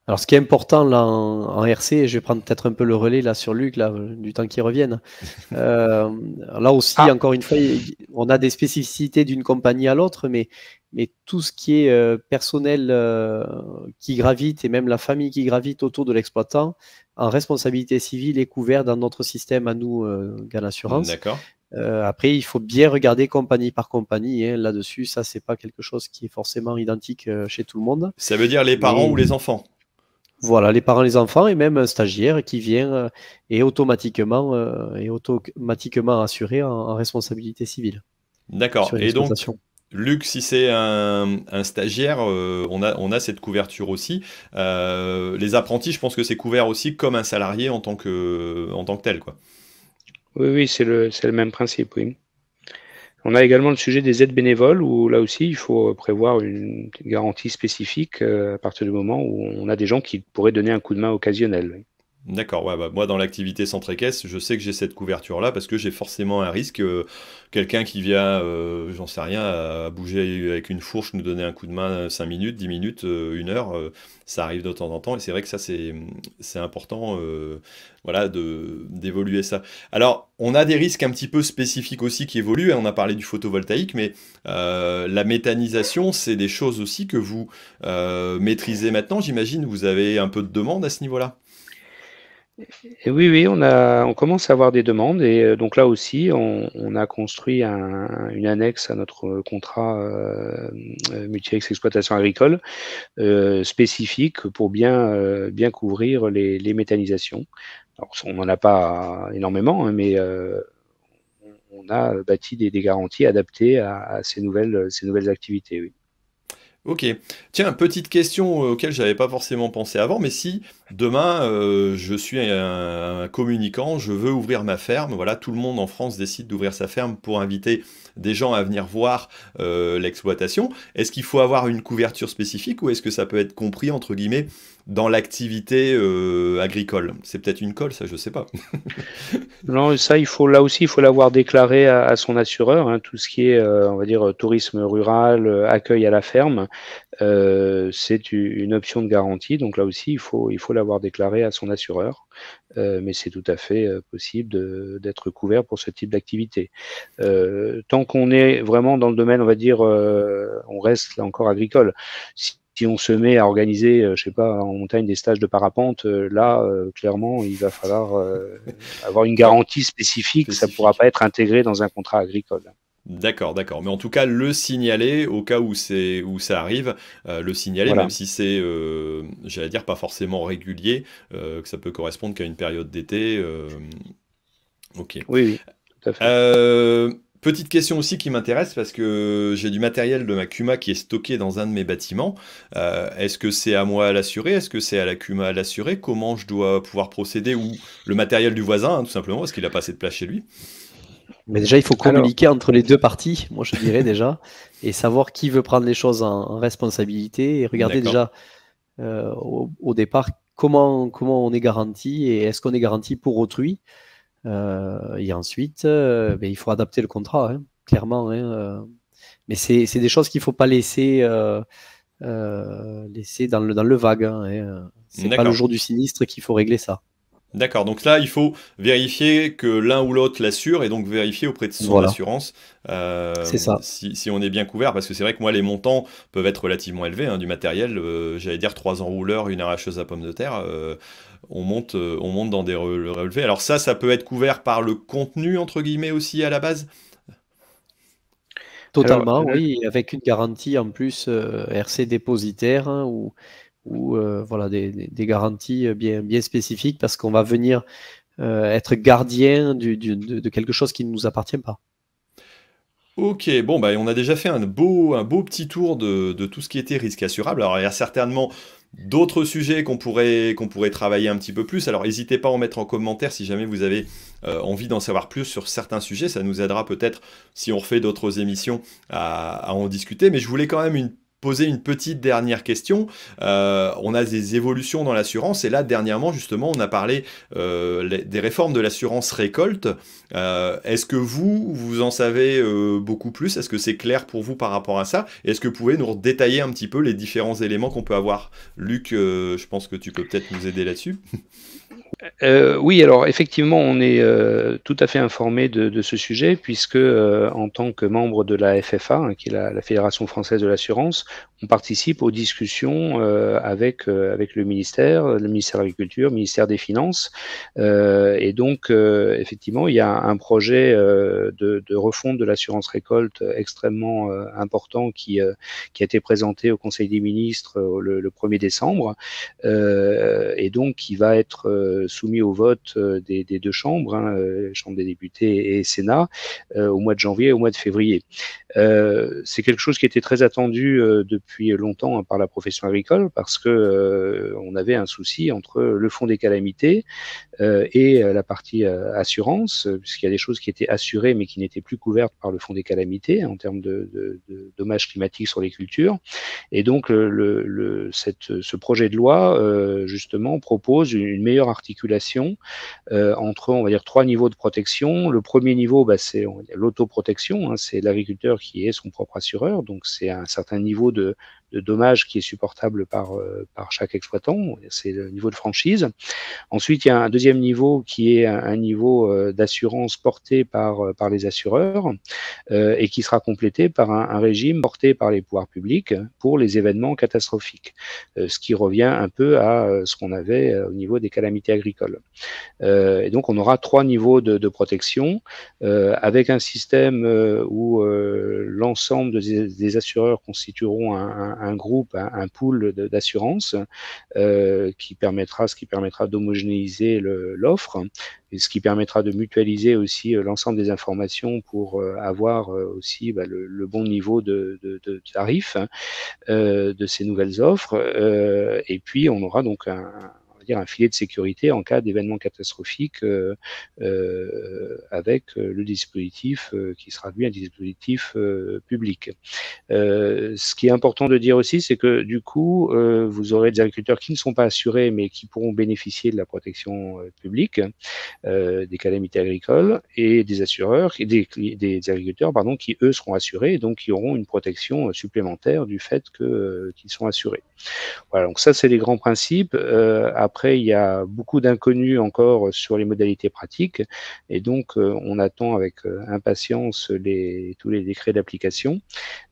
Alors, ce qui est important là en RC, et je vais prendre peut-être un peu le relais là sur Luc, là, du temps qu'il revienne. Là aussi, Ah, encore une fois, on a des spécificités d'une compagnie à l'autre, mais tout ce qui est personnel qui gravite et même la famille qui gravite autour de l'exploitant, en responsabilité civile est couvert dans notre système à nous, GAN Assurance. D'accord. Après, il faut bien regarder compagnie par compagnie, hein, là-dessus. Ça, c'est pas quelque chose qui est forcément identique chez tout le monde. Ça veut dire les parents Mais ou les enfants? voilà, les parents, les enfants et même un stagiaire qui vient est automatiquement assuré en responsabilité civile D'accord. sur une Et donc, exploitation. Luc, si c'est un stagiaire, on a cette couverture aussi. Les apprentis, je pense que c'est couvert aussi comme un salarié en tant que tel, quoi. oui, oui, c'est le même principe, oui. On a également le sujet des aides bénévoles où là aussi il faut prévoir une garantie spécifique à partir du moment où on a des gens qui pourraient donner un coup de main occasionnel. Oui. D'accord, ouais, bah, moi dans l'activité centre équestre, je sais que j'ai cette couverture-là parce que j'ai forcément un risque. Quelqu'un qui vient, j'en sais rien, à bouger avec une fourche, nous donner un coup de main 5 minutes, 10 minutes, 1 heure, ça arrive de temps en temps et c'est vrai que ça c'est important voilà, d'évoluer ça. Alors, on a des risques un petit peu spécifiques aussi qui évoluent, hein. On a parlé du photovoltaïque, mais la méthanisation, c'est des choses aussi que vous maîtrisez maintenant. J'imagine vous avez un peu de demande à ce niveau-là. Et oui, oui, on commence à avoir des demandes et donc là aussi, on a construit une annexe à notre contrat multi-risque exploitation agricole spécifique pour bien couvrir les méthanisations. Alors, on n'en a pas énormément, hein, mais on a bâti des garanties adaptées à ces nouvelles activités. Oui. Ok. Tiens, petite question auquel j'avais pas forcément pensé avant, mais si demain je suis un communicant, je veux ouvrir ma ferme, voilà, tout le monde en France décide d'ouvrir sa ferme pour inviter des gens à venir voir l'exploitation, est-ce qu'il faut avoir une couverture spécifique ou est-ce que ça peut être compris entre guillemets dans l'activité agricole? C'est peut-être une colle, ça, je sais pas. Non, ça, là aussi, il faut l'avoir déclaré à son assureur, hein, tout ce qui est, on va dire, tourisme rural, accueil à la ferme, c'est une option de garantie. Donc là aussi, il faut l'avoir déclaré à son assureur, mais c'est tout à fait possible d'être couvert pour ce type d'activité. Tant qu'on est vraiment dans le domaine, on va dire, on reste là encore agricole. Si on se met à organiser, je sais pas, en montagne des stages de parapente, là, clairement, il va falloir avoir une Ouais, garantie spécifique. Ça ne pourra spécifique. pas être intégré dans un contrat agricole. D'accord, d'accord. Mais en tout cas, le signaler au cas où ça arrive, le signaler, même Voilà. si c'est, j'allais dire, pas forcément régulier, que ça peut correspondre qu'à une période d'été. Ok. Oui, oui, tout à fait. Euh, Petite question aussi qui m'intéresse parce que j'ai du matériel de ma CUMA qui est stocké dans un de mes bâtiments. Est-ce que c'est à moi à l'assurer? Est-ce que c'est à la CUMA à l'assurer? Comment je dois pouvoir procéder? Ou le matériel du voisin, hein, tout simplement, parce qu'il a pas assez de place chez lui. Mais déjà, il faut Alors, communiquer entre les deux parties, moi je dirais déjà, et savoir qui veut prendre les choses en responsabilité et regarder D'accord. déjà au départ comment on est garanti et est-ce qu'on est garanti pour autrui. Et ensuite, ben, il faut adapter le contrat, hein, clairement. Hein, mais c'est des choses qu'il ne faut pas laisser dans le vague. Hein, c'est pas le D'accord. jour du sinistre qu'il faut régler ça. D'accord. Donc là, il faut vérifier que l'un ou l'autre l'assure et donc vérifier auprès de son Voilà, assurance c'est ça. si on est bien couvert. Parce que c'est vrai que moi, les montants peuvent être relativement élevés, hein, du matériel. J'allais dire 3 enrouleurs, une arracheuse à pommes de terre. On monte dans des relevés. Alors ça peut être couvert par le contenu, entre guillemets, aussi à la base. alors, Totalement, oui, et avec une garantie en plus RC dépositaire, hein, ou voilà, des garanties bien spécifiques parce qu'on va venir être gardien de quelque chose qui ne nous appartient pas. Ok, bon, bah, on a déjà fait un beau petit tour de tout ce qui était risque assurable. Alors, il y a certainement d'autres sujets qu'on pourrait travailler un petit peu plus. Alors, n'hésitez pas à en mettre en commentaire si jamais vous avez envie d'en savoir plus sur certains sujets. Ça nous aidera peut-être, si on refait d'autres émissions, à en discuter. Mais je voulais quand même poser une petite dernière question. On a des évolutions dans l'assurance et là, dernièrement, justement, on a parlé des réformes de l'assurance récolte. Est-ce que vous en savez beaucoup plus? Est-ce que c'est clair pour vous par rapport à ça? Et est-ce que vous pouvez nous détailler un petit peu les différents éléments qu'on peut avoir? Luc, je pense que tu peux peut-être nous aider là-dessus. Oui, alors effectivement, on est tout à fait informé de ce sujet, puisque en tant que membre de la FFA, hein, qui est la Fédération française de l'assurance, on participe aux discussions avec le ministère de l'Agriculture, le ministère des Finances, et donc effectivement, il y a un projet de refonte de l'assurance récolte extrêmement important qui a été présenté au Conseil des ministres le 1er décembre, et donc qui va être soumis au vote des deux chambres, hein, Chambre des députés et Sénat, au mois de janvier et au mois de février. C'est quelque chose qui était très attendu depuis longtemps, hein, par la profession agricole, parce que on avait un souci entre le fonds des calamités et la partie assurance, puisqu'il y a des choses qui étaient assurées mais qui n'étaient plus couvertes par le fonds des calamités en termes de dommages climatiques sur les cultures. Et donc ce projet de loi justement propose une meilleure articulation entre, on va dire, 3 niveaux de protection. Le premier niveau, bah, c'est l'autoprotection, hein, c'est l'agriculteur qui est son propre assureur, donc c'est un certain niveau de dommage qui est supportable par chaque exploitant, c'est le niveau de franchise. Ensuite, il y a un deuxième niveau qui est un niveau d'assurance porté par les assureurs et qui sera complété par un régime porté par les pouvoirs publics pour les événements catastrophiques, ce qui revient un peu à ce qu'on avait au niveau des calamités agricoles. Et donc, on aura 3 niveaux de protection avec un système où l'ensemble des assureurs constitueront un groupe, un pool d'assurance ce qui permettra d'homogénéiser l'offre et ce qui permettra de mutualiser aussi l'ensemble des informations pour avoir aussi le bon niveau de tarif de ces nouvelles offres. Et puis, on aura donc on va dire un filet de sécurité en cas d'événement catastrophique avec le dispositif qui sera lui un dispositif public. Ce qui est important de dire aussi, c'est que du coup, vous aurez des agriculteurs qui ne sont pas assurés, mais qui pourront bénéficier de la protection publique des calamités agricoles, et des assureurs, des agriculteurs, pardon, qui eux seront assurés, et donc qui auront une protection supplémentaire du fait qu'ils sont assurés. Voilà, donc ça c'est les grands principes. Après, il y a beaucoup d'inconnus encore sur les modalités pratiques, et donc on attend avec impatience tous les décrets d'application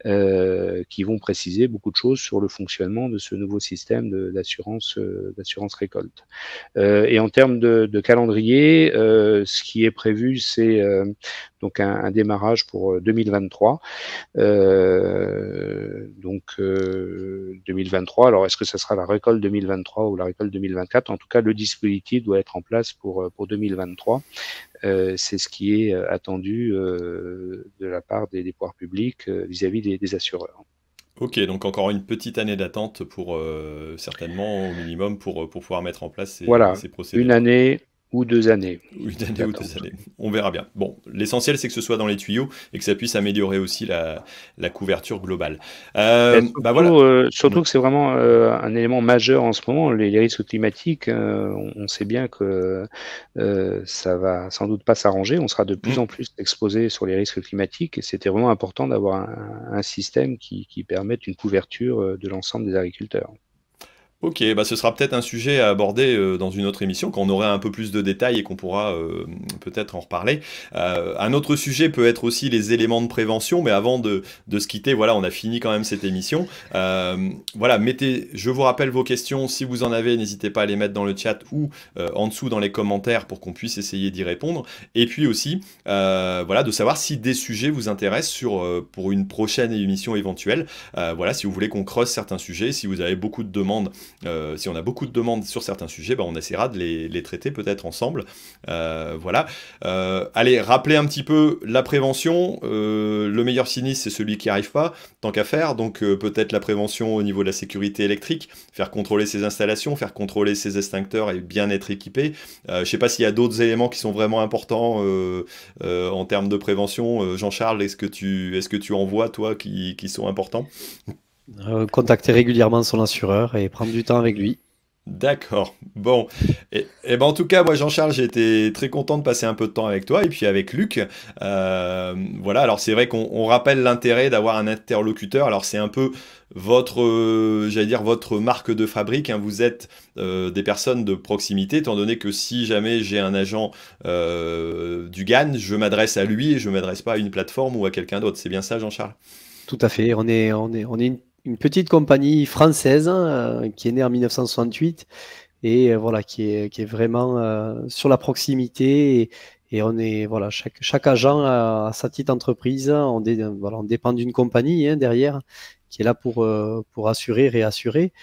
qui vont préciser beaucoup de choses sur le fonctionnement de ce nouveau système d'assurance récolte. Et en termes de calendrier, ce qui est prévu, c'est donc un démarrage pour 2023. donc 2023. Alors, est-ce que ça sera la récolte 2023 ou la récolte 2024? En tout cas, le dispositif doit être en place pour 2023. C'est ce qui est attendu de la part des pouvoirs publics vis-à-vis des assureurs. Ok, donc encore une petite année d'attente pour certainement au minimum pour pouvoir mettre en place Voilà, ces procédés. une année ou 2 années. Une année ou 2 années. On verra bien. Bon, l'essentiel c'est que ce soit dans les tuyaux et que ça puisse améliorer aussi la couverture globale. Surtout, voilà. surtout que c'est vraiment un élément majeur en ce moment, les risques climatiques. On sait bien que ça va sans doute pas s'arranger. On sera de plus en plus exposé sur les risques climatiques et c'était vraiment important d'avoir un système qui permette une couverture de l'ensemble des agriculteurs. Ok, bah ce sera peut-être un sujet à aborder dans une autre émission quand on aura un peu plus de détails et qu'on pourra peut-être en reparler. Un autre sujet peut être aussi les éléments de prévention, mais avant de se quitter, voilà, on a fini quand même cette émission. Voilà, je vous rappelle vos questions, si vous en avez, n'hésitez pas à les mettre dans le chat ou en dessous dans les commentaires pour qu'on puisse essayer d'y répondre. Et puis aussi, voilà, de savoir si des sujets vous intéressent pour une prochaine émission éventuelle. Voilà, si vous voulez qu'on creuse certains sujets, si vous avez beaucoup de demandes. Si on a beaucoup de demandes sur certains sujets, bah on essaiera de les traiter peut-être ensemble. Voilà. Allez, rappelez un petit peu la prévention. Le meilleur sinistre, c'est celui qui n'y arrive pas, tant qu'à faire. Donc peut-être la prévention au niveau de la sécurité électrique, faire contrôler ses installations, faire contrôler ses extincteurs et bien être équipé. Je ne sais pas s'il y a d'autres éléments qui sont vraiment importants en termes de prévention. Jean-Charles, est-ce que tu en vois, toi, qui sont importants ? Contacter régulièrement son assureur et prendre du temps avec lui. D'accord. Bon. Et ben en tout cas, moi, Jean-Charles, j'ai été très content de passer un peu de temps avec toi et puis avec Luc. Voilà. Alors, c'est vrai qu'on rappelle l'intérêt d'avoir un interlocuteur. Alors, c'est un peu j'allais dire, votre marque de fabrique. Hein. Vous êtes des personnes de proximité, étant donné que si jamais j'ai un agent du GAN, je m'adresse à lui et je ne m'adresse pas à une plateforme ou à quelqu'un d'autre. C'est bien ça, Jean-Charles? Tout à fait. On est une petite compagnie française qui est née en 1968 et voilà qui est vraiment sur la proximité et on est voilà chaque agent a sa petite entreprise. On dépend d'une compagnie derrière qui est là pour assurer, réassurer.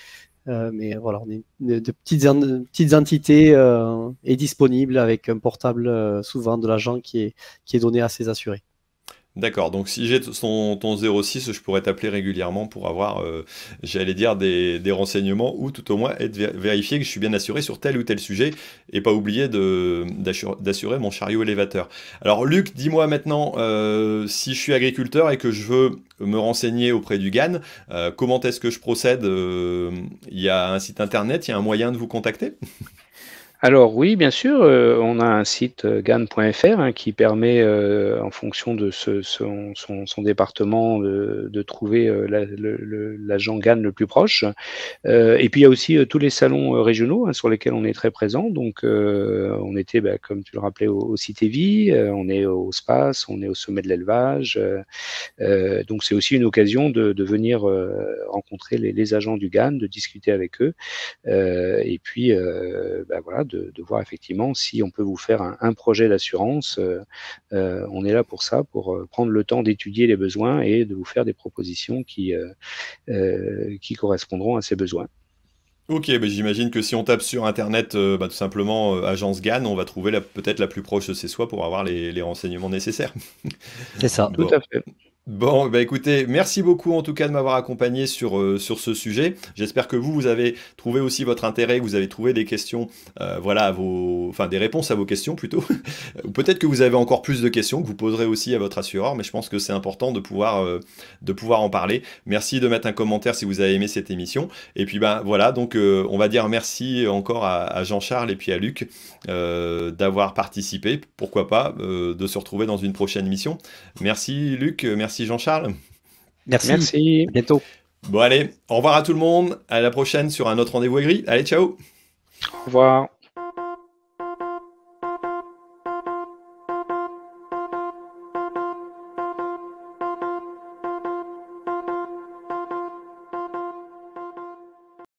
Mais voilà, on est de petites entités et disponibles avec un portable souvent de l'agent qui est donné à ses assurés. D'accord, donc si j'ai ton 06, je pourrais t'appeler régulièrement pour avoir, j'allais dire, des renseignements ou tout au moins être vérifié que je suis bien assuré sur tel ou tel sujet et pas oublier d'assurer mon chariot élévateur. Alors Luc, dis-moi maintenant, si je suis agriculteur et que je veux me renseigner auprès du GAN, comment est-ce que je procède? Il y a un site internet, il y a un moyen de vous contacter? Alors oui, bien sûr, on a un site gan.fr qui permet, en fonction de son département, de trouver l'agent GAN le plus proche. Et puis il y a aussi tous les salons régionaux sur lesquels on est très présent. Donc on était, comme tu le rappelais, au Cité-Vie, on est au SPACE, on est au Sommet de l'élevage. Donc c'est aussi une occasion de venir rencontrer les agents du GAN, de discuter avec eux. Et puis voilà, de voir effectivement si on peut vous faire un projet d'assurance. On est là pour ça, pour prendre le temps d'étudier les besoins et de vous faire des propositions qui correspondront à ces besoins. Ok, j'imagine que si on tape sur internet tout simplement agence GAN, on va trouver peut-être la plus proche de chez soi pour avoir les renseignements nécessaires. C'est ça. Bon. Tout à fait. Bon, écoutez, merci beaucoup en tout cas de m'avoir accompagné sur ce sujet. J'espère que vous avez trouvé aussi votre intérêt, que vous avez trouvé des questions, voilà, des réponses à vos questions plutôt. Ou peut-être que vous avez encore plus de questions que vous poserez aussi à votre assureur, mais je pense que c'est important de pouvoir en parler. Merci de mettre un commentaire si vous avez aimé cette émission. Et puis voilà, donc on va dire merci encore à Jean-Charles et puis à Luc d'avoir participé. Pourquoi pas de se retrouver dans une prochaine émission. Merci Luc, merci Jean-Charles. Merci. À bientôt. Bon allez, au revoir à tout le monde. À la prochaine sur un autre rendez-vous aigri. Allez, ciao. Au revoir.